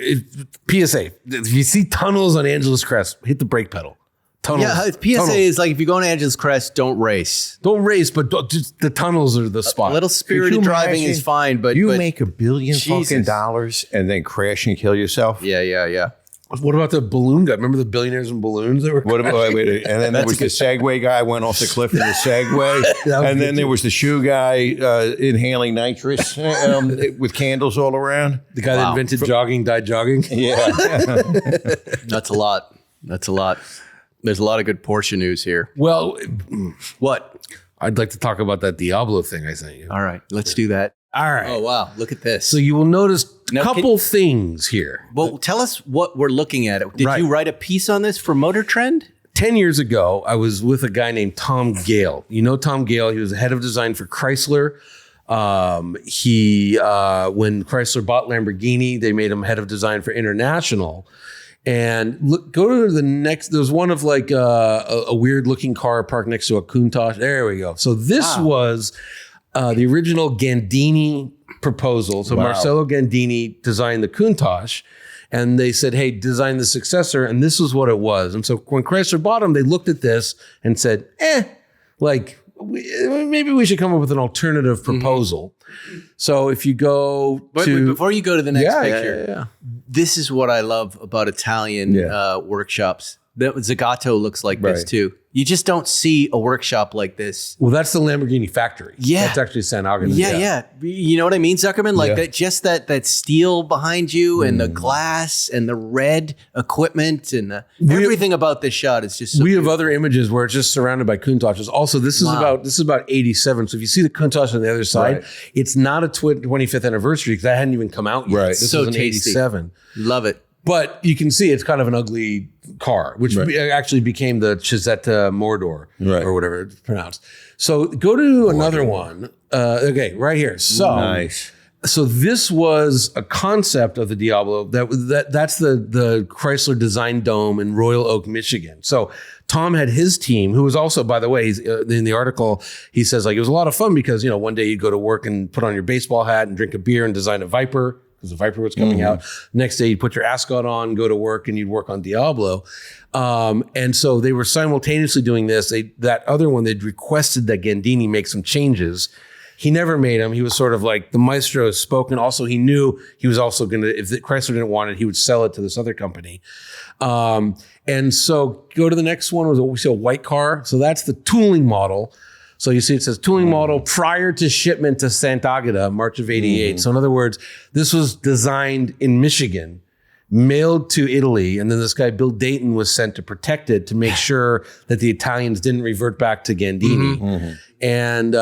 PSA: if you see tunnels on Angeles Crest, hit the brake pedal. Tunnels. Yeah, PSA is like if you go on Angeles Crest, don't race. Don't race, but just the tunnels are the spot. A little spirited driving is fine, but make $1 billion fucking dollars and then crash and kill yourself. Yeah. What about the balloon guy? Remember the billionaires and balloons that were? What about? Wait, and then there was the Segway guy went off the cliff in the Segway, and then there was the shoe guy inhaling nitrous with candles all around. The guy that invented jogging died jogging. Yeah, that's a lot. There's a lot of good Porsche news here. Well, what? I'd like to talk about that Diablo thing I sent you. All right, let's do that. All right. Oh, wow. Look at this. So you will notice a couple things here. Well, tell us what we're looking at. Did you write a piece on this for Motor Trend? 10 years ago, I was with a guy named Tom Gale. You know Tom Gale? He was the head of design for Chrysler. When Chrysler bought Lamborghini, they made him head of design for International. And go to the next. There's one of like a weird looking car parked next to a Countach. There we go. So this was the original Gandini proposal. So Marcello Gandini designed the Countach, and they said, "Hey, design the successor." And this was what it was. And so when Chrysler bought them, they looked at this and said, maybe we should come up with an alternative proposal. So if you go before you go to the next picture, this is what I love about Italian workshops. The Zagato looks like this too. You just don't see a workshop like this. Well, that's the Lamborghini factory. Yeah. That's actually San Agustin. Yeah. You know what I mean, Zuckerman? Like that steel behind you and the glass and the red equipment and everything about this shot is just so we have other images where it's just surrounded by Countaches. Also, this is about 87. So if you see the Countach on the other side, it's not a 25th anniversary because that hadn't even come out yet. Right. This so was an tasty. 87. Love it. But you can see it's kind of an ugly car, which actually became the Chisetta Mordor or whatever it's pronounced. So go to another one. Okay, right here. So nice. So this was a concept of the Diablo. That's the Chrysler Design Dome in Royal Oak, Michigan. So Tom had his team, who was also, by the way, he's, in the article, he says like it was a lot of fun because one day you'd go to work and put on your baseball hat and drink a beer and design a Viper, because the Viper was coming out. Next day, you'd put your ascot on, go to work, and you'd work on Diablo. And so they were simultaneously doing this. That other one, they'd requested that Gandini make some changes. He never made them. He was sort of like the maestro has spoken. Also, he knew he was also going to, if Chrysler didn't want it, he would sell it to this other company. And so go to the next one. We see a white car. So that's the tooling model. So you see it says tooling model prior to shipment to Sant'Agata, March of 88. So in other words, this was designed in Michigan, mailed to Italy, and then this guy, Bill Dayton, was sent to protect it to make sure that the Italians didn't revert back to Gandini. And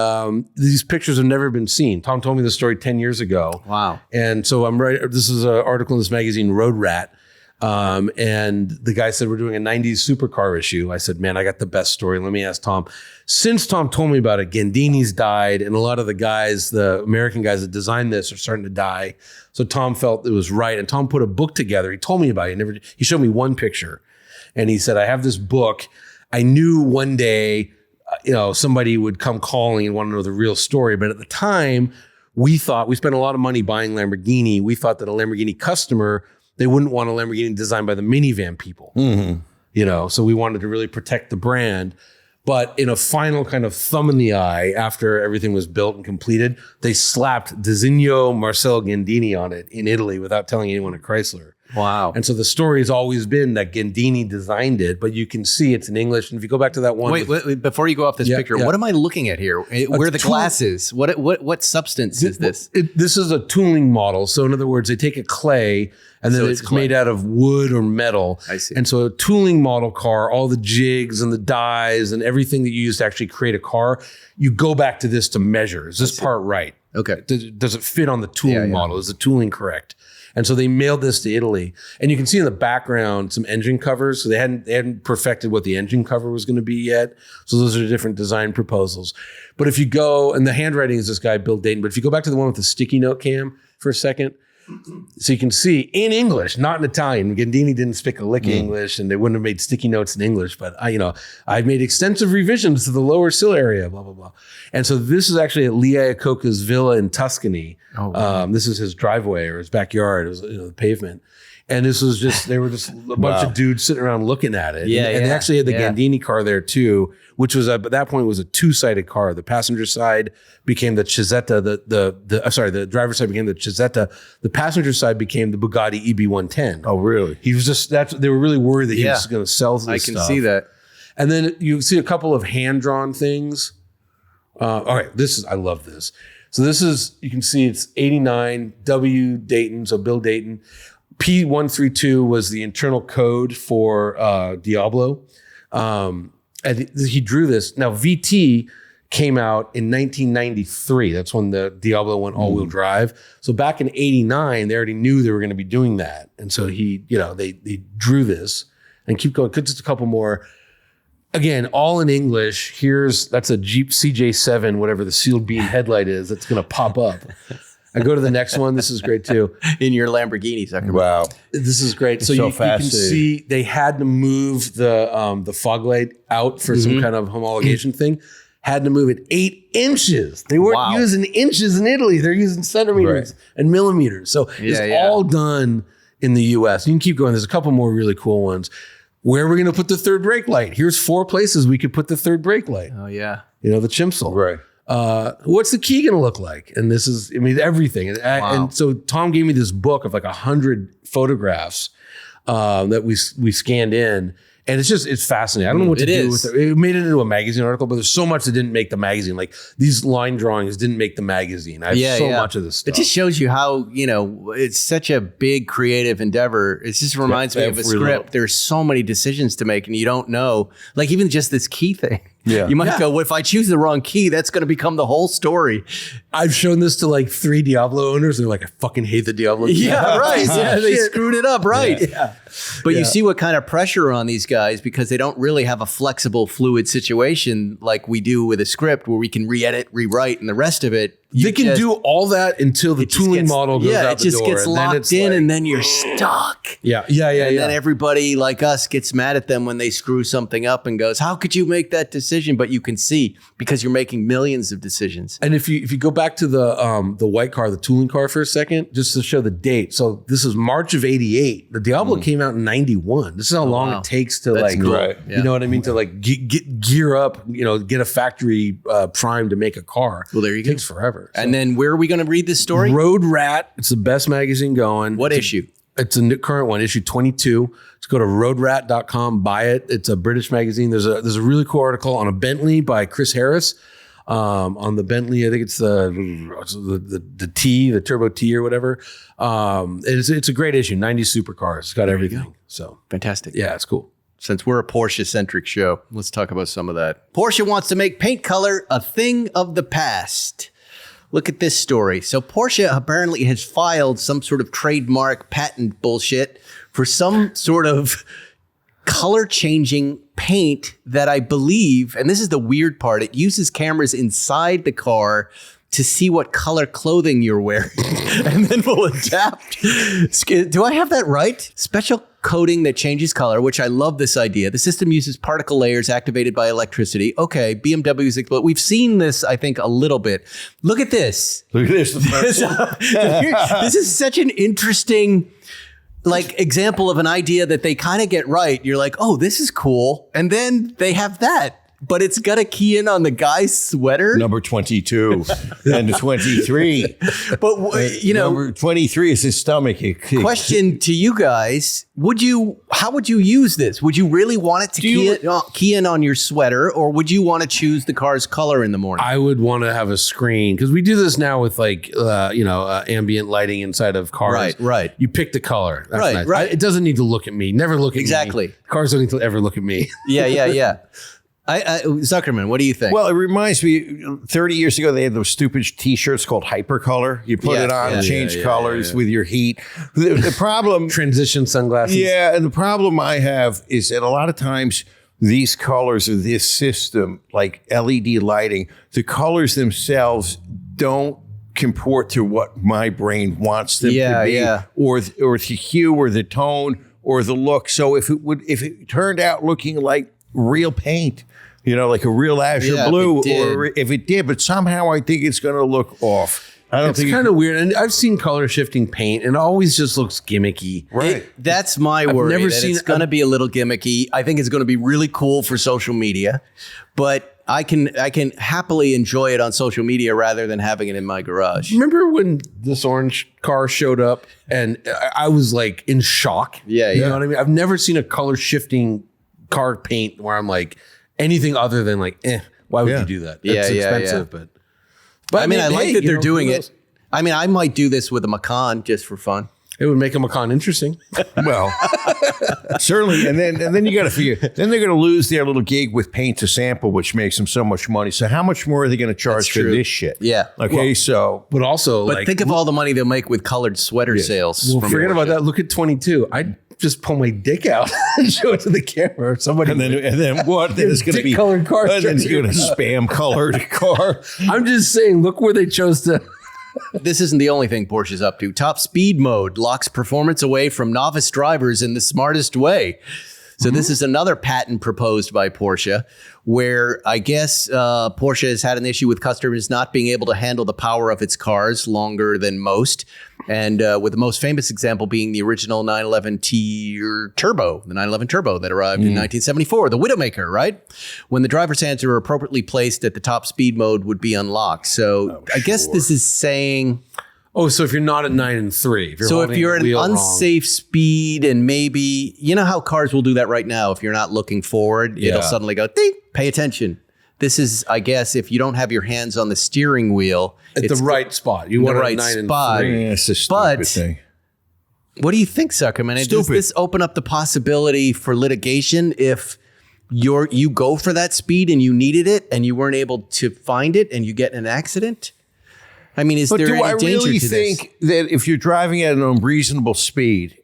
these pictures have never been seen. Tom told me the story 10 years ago. Wow. And so this is an article in this magazine, Road Rat. And the guy said, we're doing a 90s supercar issue. I said, man, I got the best story. Let me ask Tom. Since Tom told me about it, Gandini's died, and a lot of the guys, the American guys that designed this, are starting to die. So Tom felt it was right. And Tom put a book together. He told me about it. He showed me one picture. And he said, I have this book. I knew one day, somebody would come calling and want to know the real story. But at the time, we spent a lot of money buying Lamborghini. We thought that a Lamborghini customer, they wouldn't want a Lamborghini designed by the minivan people, so we wanted to really protect the brand. But in a final kind of thumb in the eye, after everything was built and completed, they slapped Disegno Marcello Gandini on it in Italy without telling anyone at Chrysler. Wow. And so the story has always been that Gandini designed it, but you can see it's in English. And if you go back to that one. Wait, before you go off this picture, what am I looking at here? Where are the glasses? What substance is this? This is a tooling model. So in other words, they take a clay and then it's made out of wood or metal. I see. And so a tooling model car, all the jigs and the dies and everything that you use to actually create a car, you go back to this to measure. Is this part right? Okay. Does it fit on the tooling model? Is the tooling correct? And so they mailed this to Italy. And you can see in the background some engine covers. So they hadn't perfected what the engine cover was going to be yet. So those are different design proposals. But if you go, and the handwriting is this guy, Bill Dayton, but if you go back to the one with the sticky note cam for a second, so you can see in English, not in Italian. Gandini didn't speak a lick of English, and they wouldn't have made sticky notes in English. But I've made extensive revisions to the lower sill area, blah blah blah. And so this is actually at Lee Iacocca's villa in Tuscany. Oh, wow. This is his driveway or his backyard. It was the pavement. And this was they were just a bunch of dudes sitting around looking at it. And they actually had the Gandini car there too, which was at that point was a two-sided car. The passenger side became the Chisetta, the driver's side became the Chisetta. The passenger side became the Bugatti EB110. Oh, really? He was they were really worried that he was going to sell this stuff. I can see that. And then you see a couple of hand-drawn things. All right, I love this. So this is, you can see it's 89 W Dayton, so Bill Dayton. P132 was the internal code for Diablo. And he drew this. Now, VT came out in 1993. That's when the Diablo went all-wheel drive. So back in 89, they already knew they were going to be doing that. And so they drew this. And keep going. Just a couple more. Again, all in English. That's a Jeep CJ7, whatever the sealed beam headlight is, that's going to pop up. I go to the next one. This is great too. In your Lamborghini, Zuckerman. Wow. This is great. So you can see they had to move the fog light out for some kind of homologation thing. Had to move it 8 inches. They weren't using inches in Italy. They're using centimeters and millimeters. So it's all done in the US. You can keep going. There's a couple more really cool ones. Where are we going to put the third brake light? Here's 4 places we could put the third brake light. Oh, yeah. You know, the Chimsel. Right. What's the key going to look like? And this is, I mean, everything. And so Tom gave me this book of like 100 photographs that we scanned in. And it's fascinating. I don't know what to do with it. It made it into a magazine article, but there's so much that didn't make the magazine. Like these line drawings didn't make the magazine. I have so much of this stuff. It just shows you how, it's such a big creative endeavor. It just reminds me of a script. There's so many decisions to make and you don't know, like even just this key thing. Yeah. You might go, well, if I choose the wrong key, that's going to become the whole story. I've shown this to like 3 Diablo owners. They're like, I fucking hate the Diablo key. Yeah, right. They screwed it up, right. Yeah. But you see what kind of pressure on these guys because they don't really have a flexible, fluid situation like we do with a script where we can re-edit, rewrite, and the rest of it. They can do all that until the tooling model goes out the door. It just gets locked in and then you're stuck. Yeah. And then everybody like us gets mad at them when they screw something up and goes, how could you make that decision? But you can see because you're making millions of decisions. And if you go back to the white car, the tooling car for a second, just to show the date. So this is March of 88. The Diablo came out in 91. This is how long it takes to you know what I mean? To like get gear up, get a factory prime to make a car. Well, there you go. It takes forever. So. And then where are we going to read this story? Road Rat. It's the best magazine going. What issue? It's a current one, issue 22. Just go to roadrat.com, buy it. It's a British magazine. There's a really cool article on a Bentley by Chris Harris. On the Bentley, I think it's the T, the Turbo T or whatever. It's a great issue. 90s supercars. It's got everything. So fantastic. Yeah, it's cool. Since we're a Porsche-centric show, let's talk about some of that. Porsche wants to make paint color a thing of the past. Look at this story. So Porsche apparently has filed some sort of trademark patent bullshit for some sort of color-changing paint that I believe, and this is the weird part, it uses cameras inside the car to see what color clothing you're wearing and then will adapt. Do I have that right? Special coating that changes color, which I love this idea. The system uses particle layers activated by electricity. Okay, BMW's, but we've seen this, I think, a little bit. Look at this. Look at this. This is such an interesting example of an idea that they kind of get right. You're like, oh, this is cool. And then they have that. But it's got a key in on the guy's sweater. Number 22 and 23. But, number 23 is his stomach. Question to you guys. How would you use this? Would you really want it to key in on your sweater, or would you want to choose the car's color in the morning? I would want to have a screen because we do this now with ambient lighting inside of cars. Right. You pick the color. That's nice. Right. It doesn't need to look at me. Never look at me. Exactly. Cars don't need to ever look at me. Yeah. Zuckerman, what do you think? Well, it reminds me, 30 years ago, they had those stupid T-shirts called Hypercolor. You put it on and change colors with your heat. The problem... Transition sunglasses. Yeah, and the problem I have is that a lot of times these colors of this system, like LED lighting, the colors themselves don't comport to what my brain wants them to be. Or the hue or the tone or the look. So if it turned out looking like real paint, like a real azure blue, or if it did, but somehow I think it's going to look off. It's kind of weird. And I've seen color shifting paint and it always just looks gimmicky. Right. That's my worry. It's going to be a little gimmicky. I think it's going to be really cool for social media, but I can happily enjoy it on social media rather than having it in my garage. Remember when this orange car showed up and I was like in shock? Yeah. You know what I mean? I've never seen a color shifting car paint where I'm like anything other than like, why would you do that? It's expensive, but I mean, I like that they're doing it. I mean, I might do this with a Macan just for fun. It would make a Macan interesting. Well, certainly. And then you got to figure, then they're going to lose their little gig with paint to sample, which makes them so much money. So how much more are they going to charge for this shit? Yeah. Okay. But also, think of all the money they'll make with colored sweater sales. Well, forget about that. Look at 22. I'd just pull my dick out and show it to the camera or somebody. And then what? Then it's going to be colored car. And then it's going to spam colored car. I'm just saying, look where they chose to this isn't the only thing Porsche's up to. Top speed mode locks performance away from novice drivers in the smartest way. So this is another patent proposed by Porsche, where I guess Porsche has had an issue with customers not being able to handle the power of its cars longer than most. And with the most famous example being the original 911T Turbo, the 911 Turbo that arrived in 1974, the Widowmaker, right? When the driver's hands are appropriately placed at the top speed mode would be unlocked. So I guess this is saying... Oh, so if you're not at 9 and 3. If you're at an unsafe speed and maybe, you know how cars will do that right now. If you're not looking forward, it'll suddenly go, ding, pay attention. This is, I guess, if you don't have your hands on the steering wheel. At the right spot. You want the right 9 spot. and 3. Yeah, it's a stupid thing. What do you think, Zuckerman? Does this open up the possibility for litigation if you go for that speed and you needed it and you weren't able to find it and you get in an accident? I mean, is there any danger to this? Do I really think that if you're driving at an unreasonable speed,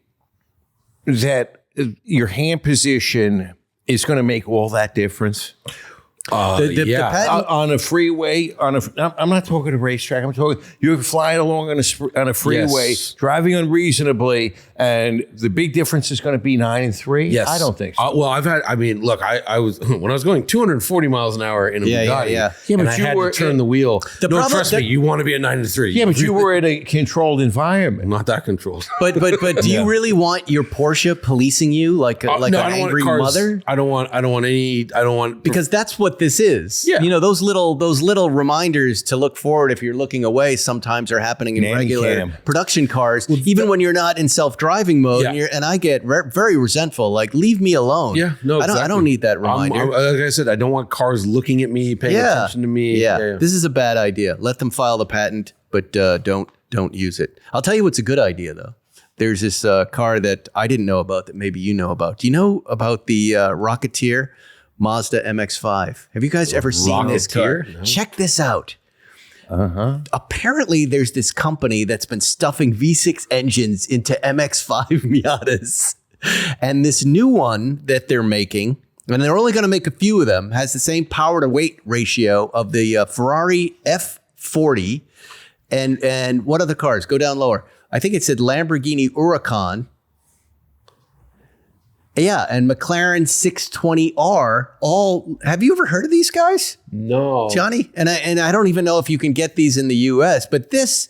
that your hand position is going to make all that difference? On a freeway, I'm not talking a racetrack. I'm talking you're flying along on a freeway, driving unreasonably, and the big difference is going to be 9 and 3. Yes, I don't think so. I was when I was going 240 miles an hour in a Bugatti, and I had to turn the wheel. Trust me, you want to be at 9 and 3. Yeah, but you were in a controlled environment. Not that controlled. But do you really want your Porsche policing you like an angry mother? I don't want because that's what this is. Yeah. You know, those little reminders to look forward if you're looking away sometimes are happening in regular production cars, even when you're not in self-driving mode. Yeah. And I get very resentful, like, leave me alone. Yeah, no, I don't need that reminder. Like I said, I don't want cars looking at me, paying attention to me. Yeah. This is a bad idea. Let them file the patent, but don't use it. I'll tell you what's a good idea, though. There's this car that I didn't know about that maybe you know about. Do you know about the Rocketeer Mazda MX-5? Have you guys ever seen this car? No. Check this out. Apparently, there's this company that's been stuffing V6 engines into MX-5 Miatas. And this new one that they're making, and they're only going to make a few of them, has the same power to weight ratio of the Ferrari F40. And what other cars? Go down lower. I think it said Lamborghini Huracan. Yeah, and McLaren 620R. All have you ever heard of these guys? No, Johnny. And I don't even know if you can get these in the U.S. But this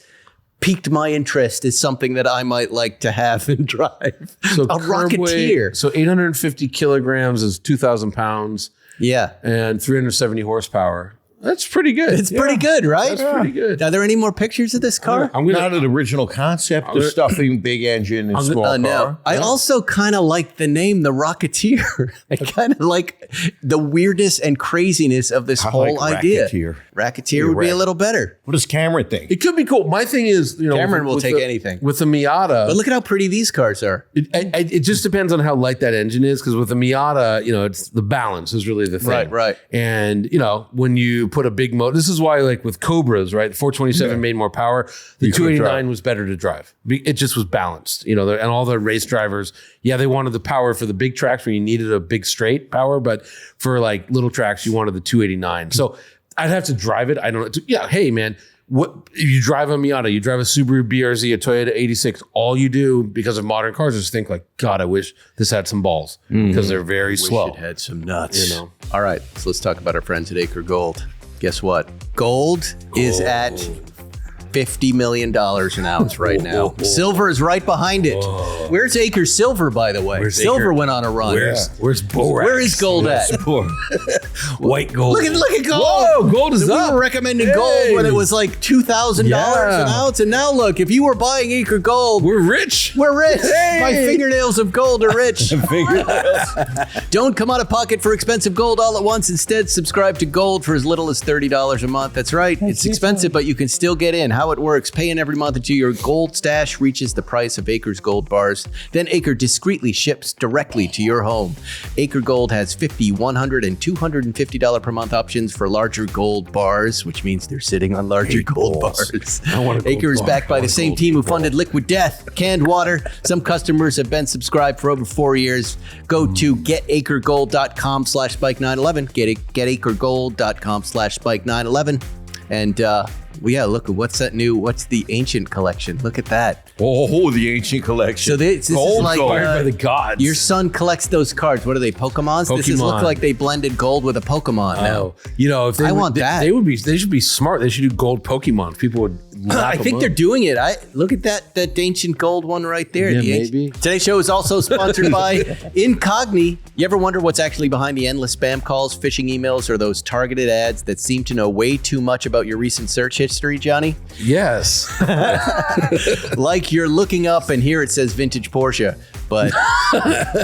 piqued my interest as something that I might like to have and drive. So a Rocketeer. Weight, so 850 kilograms is 2,000 pounds. Yeah, and 370 horsepower. That's pretty good. It's pretty good, right? That's pretty good. Are there any more pictures of this car? Not an original concept of stuffing big engine and small car. No. I also kind of like the name, the Rocketeer. I kind of like the weirdness and craziness of this whole idea. Racketeer would be a little better. What does Cameron think? It could be cool. My thing is, Cameron will take anything. With the Miata. But look at how pretty these cars are. It just depends on how light that engine is, because with the Miata, it's the balance is really the thing. Right. And, when you put a big motor, this is why, like with Cobras, right? The 427 made more power. The 289 was better to drive. It just was balanced, and all the race drivers, they wanted the power for the big tracks where you needed a big straight power, but for like little tracks, you wanted the 289. So I'd have to drive it. I don't know. Yeah. Hey, man, what you drive a Miata, you drive a Subaru BRZ, a Toyota 86. All you do because of modern cars is think like, God, I wish this had some balls, because they're very slow. Wish it had some nuts. All right. So let's talk about our friends at Acre Gold. Guess what? Gold is at $50 million an ounce right now. Silver is right behind it. Where's Acre Silver, by the way? Silver went on a run. Where's Borax? Where is gold at? White gold. Look at gold. Whoa, gold is up. We were recommending gold when it was like $2,000 an ounce. And now look, if you were buying Acre Gold, we're rich. We're rich. My fingernails of gold are rich. Don't come out of pocket for expensive gold all at once. Instead, subscribe to gold for as little as $30 a month. That's right. It's expensive, but you can still get in. How it works: pay in every month until your gold stash reaches the price of Acre's gold bars. Then Acre discreetly ships directly to your home. Acre Gold has $50, $100, and $250 per month options for larger gold bars, which means they're sitting on larger gold bars. Acre is backed by the same team who funded Liquid Death, canned water. Some customers have been subscribed for over 4 years. Go to getacregold.com/spike911. Getacregold.com/spike911. And Well, yeah, look, what's the ancient collection? Look at that. Oh, the ancient collection. So this is like Inspired by the gods. your son collects those cards. What are they, Pokemons? This look like they blended gold with a Pokemon now. You know, if they want that. they should be smart. They should do gold Pokemon. People would I think they're doing it. Look at that ancient gold one right there. Yeah, maybe. Today's show is also sponsored by Incogni. You ever wonder what's actually behind the endless spam calls, phishing emails, or those targeted ads that seem to know way too much about your recent search history, Johnny? Yes. Like you're looking up and here it says vintage Porsche, but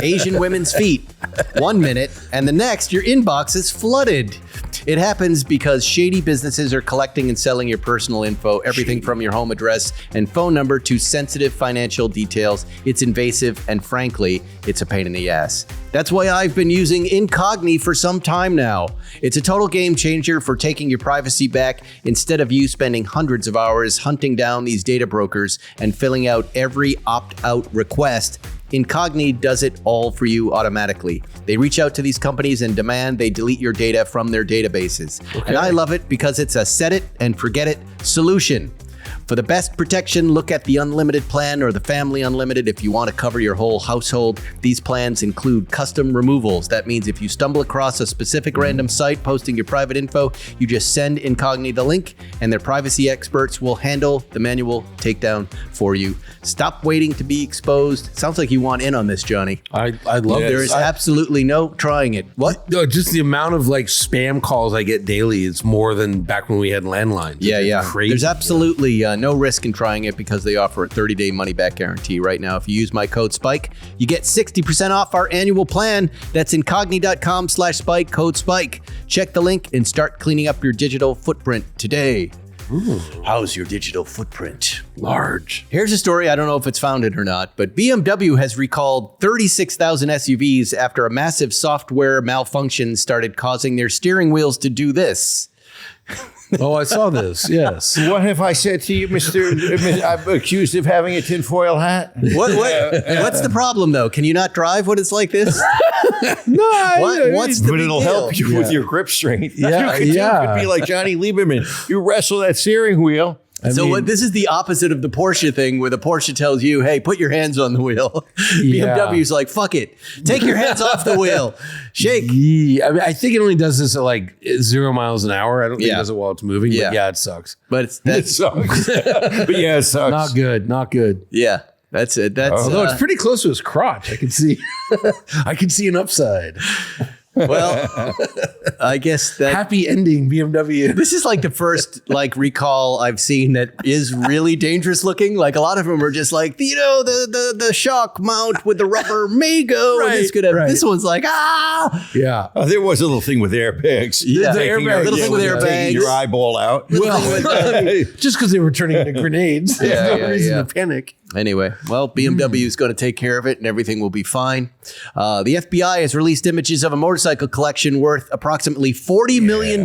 Asian women's feet 1 minute, and the next your inbox is flooded. It happens because shady businesses are collecting and selling your personal info, everything from your home address and phone number to sensitive financial details. It's invasive, and frankly, it's a pain in the ass. That's why I've been using Incogni for some time now. It's a total game changer for taking your privacy back instead of you spending hundreds of hours hunting down these data brokers and filling out every opt-out request. Incogni does it all for you automatically. They reach out to these companies and demand they delete your data from their databases. And I love it because it's a set it and forget it solution. For the best protection, look at the Unlimited plan or the Family Unlimited if you want to cover your whole household. These plans include custom removals. That means if you stumble across a specific random site posting your private info, you just send Incogni the link and their privacy experts will handle the manual takedown for you. Stop waiting to be exposed. Sounds like you want in on this, Johnny. I love There is absolutely no trying it. What? No, just the amount of like spam calls I get daily is more than back when we had landlines. Yeah. Crazy. There's absolutely no risk in trying it because they offer a 30-day money-back guarantee right now. If you use my code SPIKE, you get 60% off our annual plan. That's incogni.com/spike, code SPIKE. Check the link and start cleaning up your digital footprint today. Ooh. How's your digital footprint? Large. Here's a story. I don't know if it's founded or not, but BMW has recalled 36,000 SUVs after a massive software malfunction started causing their steering wheels to do this. Oh, I saw this. Yes. What have I said to you, Mr. I'm accused of having a tinfoil hat? What's the problem, though? Can you not drive when it's like this? What's the But it'll deal? help you with your grip strength. Yeah, You could be like Johnny Lieberman. You wrestle that steering wheel. This is the opposite of the Porsche thing where the Porsche tells you, hey, put your hands on the wheel. BMW's like, fuck it. Take your hands off the wheel. Shake. Yeah. I mean, I think it only does this at like 0 miles an hour. I don't think it does it while it's moving. But yeah, it sucks. But It sucks. But yeah, it sucks. Not good. Not good. Yeah, that's it. Although it's pretty close to his crotch. I can see. I can see an upside. Well, I guess that Happy ending, BMW. this is like the first recall I've seen that is really dangerous looking. Like a lot of them are just like, the shock mount with the rubber may go. Right, and it's gonna. right. This one's like, ah. Yeah. Oh, there was a little thing with airbags. Yeah, the airbag. Little thing with Taking airbags. your eyeball out. Well, just because they were turning into grenades. There's no reason to panic. Anyway, well, BMW is going to take care of it and everything will be fine. The FBI has released images of a motorcycle collection worth approximately $40 million.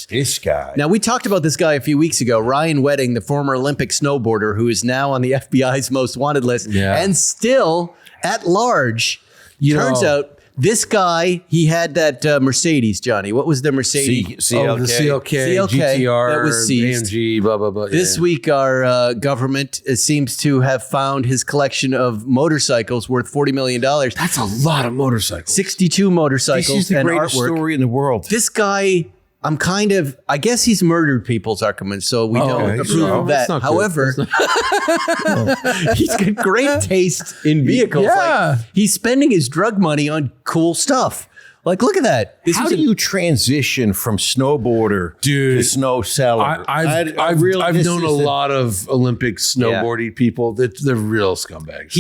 This guy. Now, we talked about this guy a few weeks ago, Ryan Wedding, the former Olympic snowboarder who is now on the FBI's most wanted list and still at large. Turns out this guy, he had that Mercedes, Johnny. What was the Mercedes? CLK. The CLK, GTR, that was seized. AMG, blah, blah, blah. This week, our government seems to have found his collection of motorcycles worth $40 million. That's a lot of motorcycles. 62 motorcycles This is the and greatest artwork. story in the world. This guy, I guess he's murdered people, Zuckerman, so we don't approve of that. However, he's got great taste in vehicles. Yeah. Like, he's spending his drug money on cool stuff. Like, look at that. How do you transition from snowboarder to snow seller? I've known a lot of Olympic snowboarding people that they're real scumbags.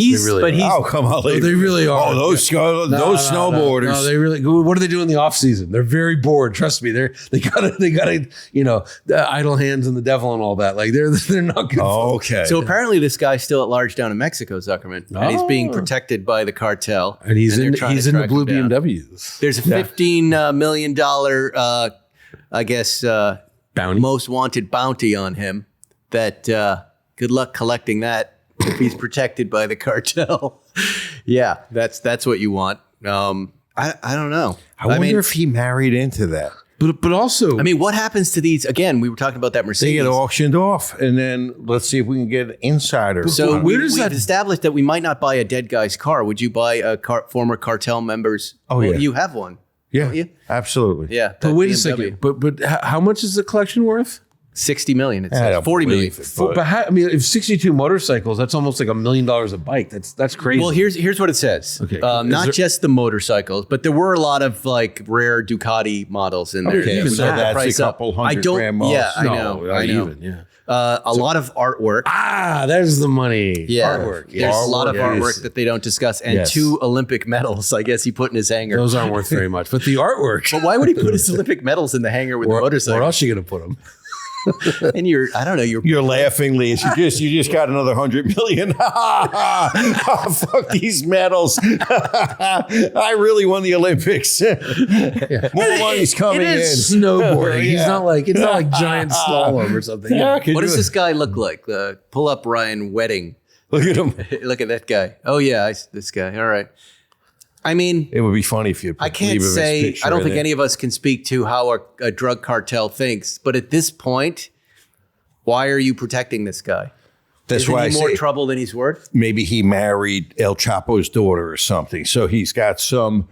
Come on, they really are. Oh, those snowboarders. No, they really. What do they do in the off season? They're very bored. Trust me. They gotta the idle hands and the devil and all that. Like they're not good. Oh, okay. So apparently this guy's still at large down in Mexico, Zuckerman, and he's being protected by the cartel. And he's in the blue There's BMWs. a $15 million, Bounty. most wanted bounty on him. That good luck collecting that if he's protected by the cartel. Yeah, that's what you want. I don't know. I wonder if he married into that. But also, I mean, what happens to these? Again, we were talking about that They Mercedes. get auctioned off, and then let's see if we can get an insider. So where we've does that- established that we might not buy a dead guy's car. Would you buy a former cartel member's? Oh, yeah. You have one. yeah, don't you? absolutely. Yeah. but that wait a BMW. second. But how much is the collection worth? 60 million. It I says don't 40 million. believe it, but- But how, I mean, if 62 motorcycles, that's almost like $1 million a bike. That's crazy. Well, here's what it says. Okay. Not there- just the motorcycles, but there were a lot of like rare Ducati models in there. Okay, that would so have the that's a price up. couple hundred I don't. grand miles. Yeah, I no, know. not I know. even. Yeah. A lot of artwork. There's the money. Yeah, Artwork. There's a lot of Artwork, artwork yes. that they don't discuss, and Yes. 2 Olympic medals. I guess he put in his hangar. Those aren't worth very much, but the artwork. But why would he put his Olympic medals in the hangar with the Where motorcycle? else are you gonna put them? And I don't know, You're laughing, Liz. You just got another 100 million. Fuck these medals. I really won the Olympics. More money's coming It in. is snowboarding. He's Yeah. not like it's not like giant slalom or something. Yeah, could What you- does this guy look like? The pull up Ryan Wedding. Look at him. Look at that guy. Oh yeah, this guy. All right. I mean, It would be funny if you. I can't say. I don't think any of us can speak to how a drug cartel thinks. But at this point, why are you protecting this guy? That's Isn't why I he more say trouble than he's worth? maybe he married El Chapo's daughter or something, so he's got some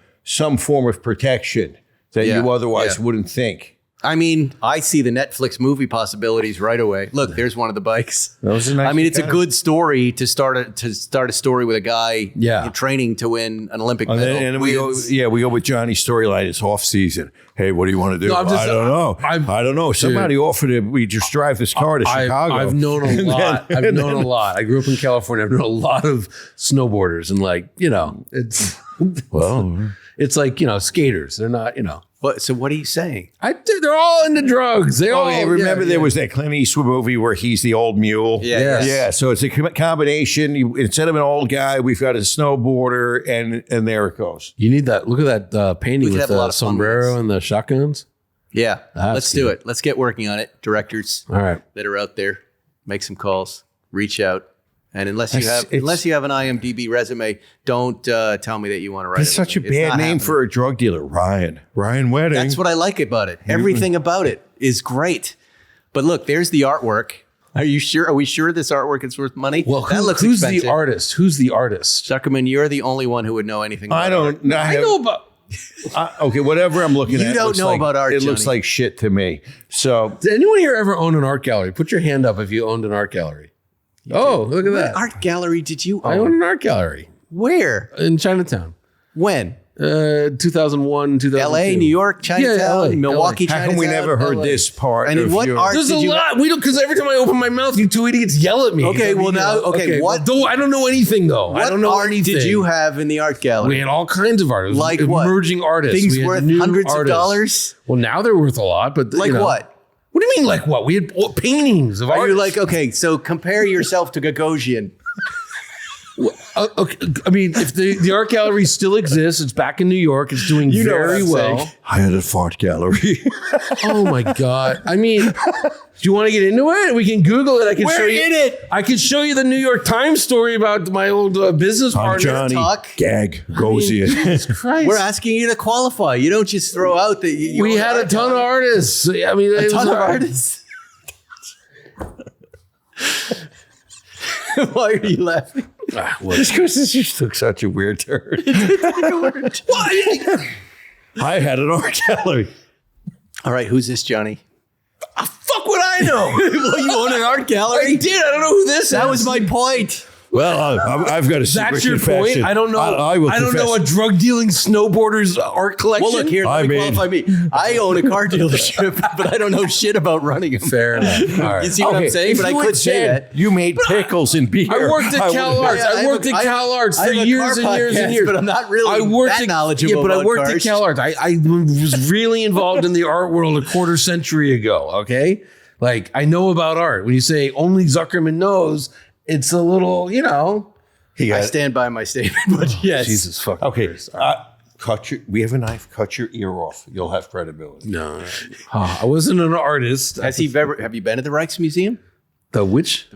form of protection that Yeah, you otherwise yeah. wouldn't think. I mean, I see the Netflix movie possibilities right away. Look, there's one of the bikes. That was a nice I mean, it's a guy. good story to start a story with a guy Yeah. in training to win an Olympic And medal. then and we go, wins. we go with Johnny's storyline. It's off season. Hey, what do you want to do? No, I'm just- I don't know. I I don't know. Somebody offered it. We just drive this car to Chicago. I've known a lot. I've known a lot. I grew up in California. I've known a lot of snowboarders, and it's like skaters. They're not. So what are you saying? They're all into drugs. They all. Oh, yeah, remember there was that Clint Eastwood movie where he's the old mule? Yeah. Yes. Yeah, so it's a combination. Instead of an old guy, we've got a snowboarder, and there it goes. You need that. Look at that painting We could with have a lot the of fun with sombrero this. and the shotguns. Yeah, That's let's do good. it. Let's get working on it. Directors All right. that are out there, make some calls, reach out. And unless you It's- have an IMDb resume, don't tell me that you want to write. It's such a with me. It's bad not name happening. for a drug dealer, Ryan Wedding. That's what I like about it. Everything about it is great. But look, there's the artwork. Are you sure? Are we sure this artwork is worth money? Well, that looks who's expensive. the artist? Who's the artist? Zuckerman, you're the only one who would know anything about I art. don't. I know about. Okay, whatever I'm looking You at. don't looks know like- about art, It looks Johnny. like shit to me. So Did anyone here ever own an art gallery? Put your hand up if you owned an art gallery. Look at What that. art gallery did you I own? own an art gallery Where? in Chinatown. When? 2001, 2002. L.A., New York, Chinatown, LA, Milwaukee, how Chinatown. come we never heard LA. this part? And in of what your- art There's a did you? lot. We don't, because every time I open my mouth, you two idiots yell at me. Okay, well, now- okay, what- Though I don't know anything though. I What don't know art anything. did you have in the art gallery? We had all kinds of art. It was Like what? emerging artists. Things We had worth new hundreds of artists. dollars? Well, now they're worth a lot, but Like what? What do you mean, like what? We had paintings of Are art. you like, okay, so compare yourself to Gagosian. Okay, I mean, if the art gallery still exists, it's back in New York. It's doing You know what very I'm well. saying. I had a fart gallery. Oh my god! I mean, do you want to get into it? We can Google it. I can We're show you in it. I can show you the New York Times story about my old business I'm partner. Johnny. talk. Gag. Gosian. Jesus Christ. We're asking you to qualify. You don't just throw out that you we own had a art ton of gallery. artists. I mean, A ton of artists. Why are you laughing? Just because this just took such a weird turn. I had an art gallery. All right, who's this, Johnny? Fuck would I know? Well, you own an art gallery? I did. I don't know who this is. That was my point. Well, I've got a secret That's your confession. point. I don't know. I will I don't know a confess. drug dealing snowboarder's art collection. Well, look here. I Let me mean- qualify me. I own a car dealership, but I don't know shit about running them. Fair enough. All right. You see what I'm saying? if But I you could had say said that. You made pickles and beer. I worked at Cal Arts. Yeah, I worked at Cal Arts I for have a years car and years and podcast, years. but I'm not really that knowledgeable Yeah, but I about worked at cars. Cal Arts. I was really involved in the art world a quarter century ago. Okay, like I know about art. When you say only Zuckerman knows, it's a little, He I got, stand by my statement, but yes. Jesus fucking. okay, Christ. we have a knife. Cut your ear off. You'll have credibility. No, I wasn't an artist. Have you been to the Rijksmuseum? The which?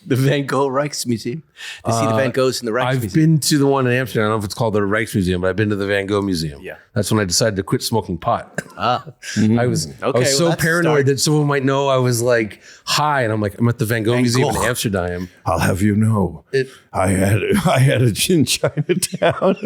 The Van Gogh Rijksmuseum. To see the Van Goghs in the Rijksmuseum. I've been to the one in Amsterdam. I don't know if it's called the Rijksmuseum, but I've been to the Van Gogh Museum. Yeah. That's when I decided to quit smoking pot. I was Okay, so well, that's a paranoid start. that someone might know I was like high, and I'm like, I'm at the Van Gogh Museum in Amsterdam. I'll have you know, I had a in Chinatown.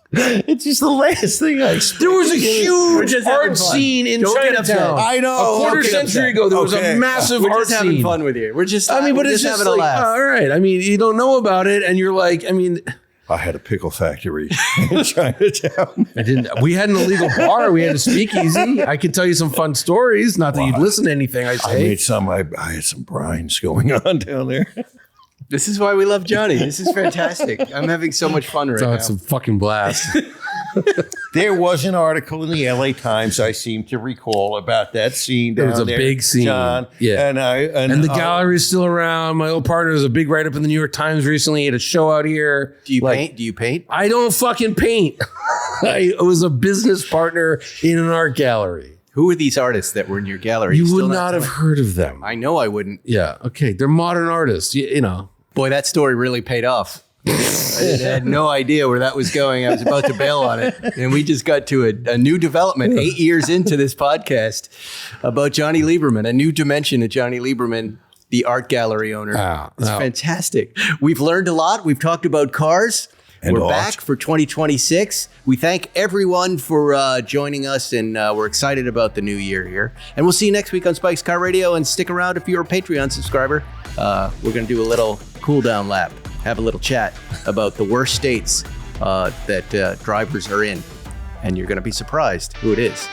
It's just the last thing I experienced. There was a huge just having art fun. scene in Don't get upset. Chinatown. I know. A quarter Don't get century upset. ago, there was Okay. a massive We're art just having scene. fun with you. We're just, I mean, but we're it's just having like, a laugh. all right. I mean, you don't know about it, and you're like, I mean, I had a pickle factory in Chinatown. I didn't. We had an illegal bar. We had a speakeasy. I can tell you some fun stories. Not that you'd listen to anything I I say. made some. I had some brines going on down there. This is why we love Johnny. This is fantastic. I'm having so much fun right So now. it's a fucking blast. There was an article in the LA Times I seem to recall about that scene down It was a there, big scene. John. Yeah. And The gallery's still around. My old partner was a big write-up in the New York Times recently. He had a show out here. Do you paint? Do you paint? I don't fucking paint. I was a business partner in an art gallery. Who are these artists that were in your gallery? You still would not have heard of them. I know I wouldn't. Yeah. Okay. They're modern artists. You know. Boy, that story really paid off. I had no idea where that was going. I was about to bail on it. And we just got to a new development 8 years into this podcast about Jonny Lieberman, a new dimension of Jonny Lieberman, the art gallery owner. It's fantastic. We've learned a lot. We've talked about cars. And we're art. back for 2026. We thank everyone for joining us, and we're excited about the new year here. And we'll see you next week on Spike's Car Radio. And stick around if you're a Patreon subscriber. We're going to do a little cool down lap, have a little chat about the worst states that drivers are in. And you're going to be surprised who it is.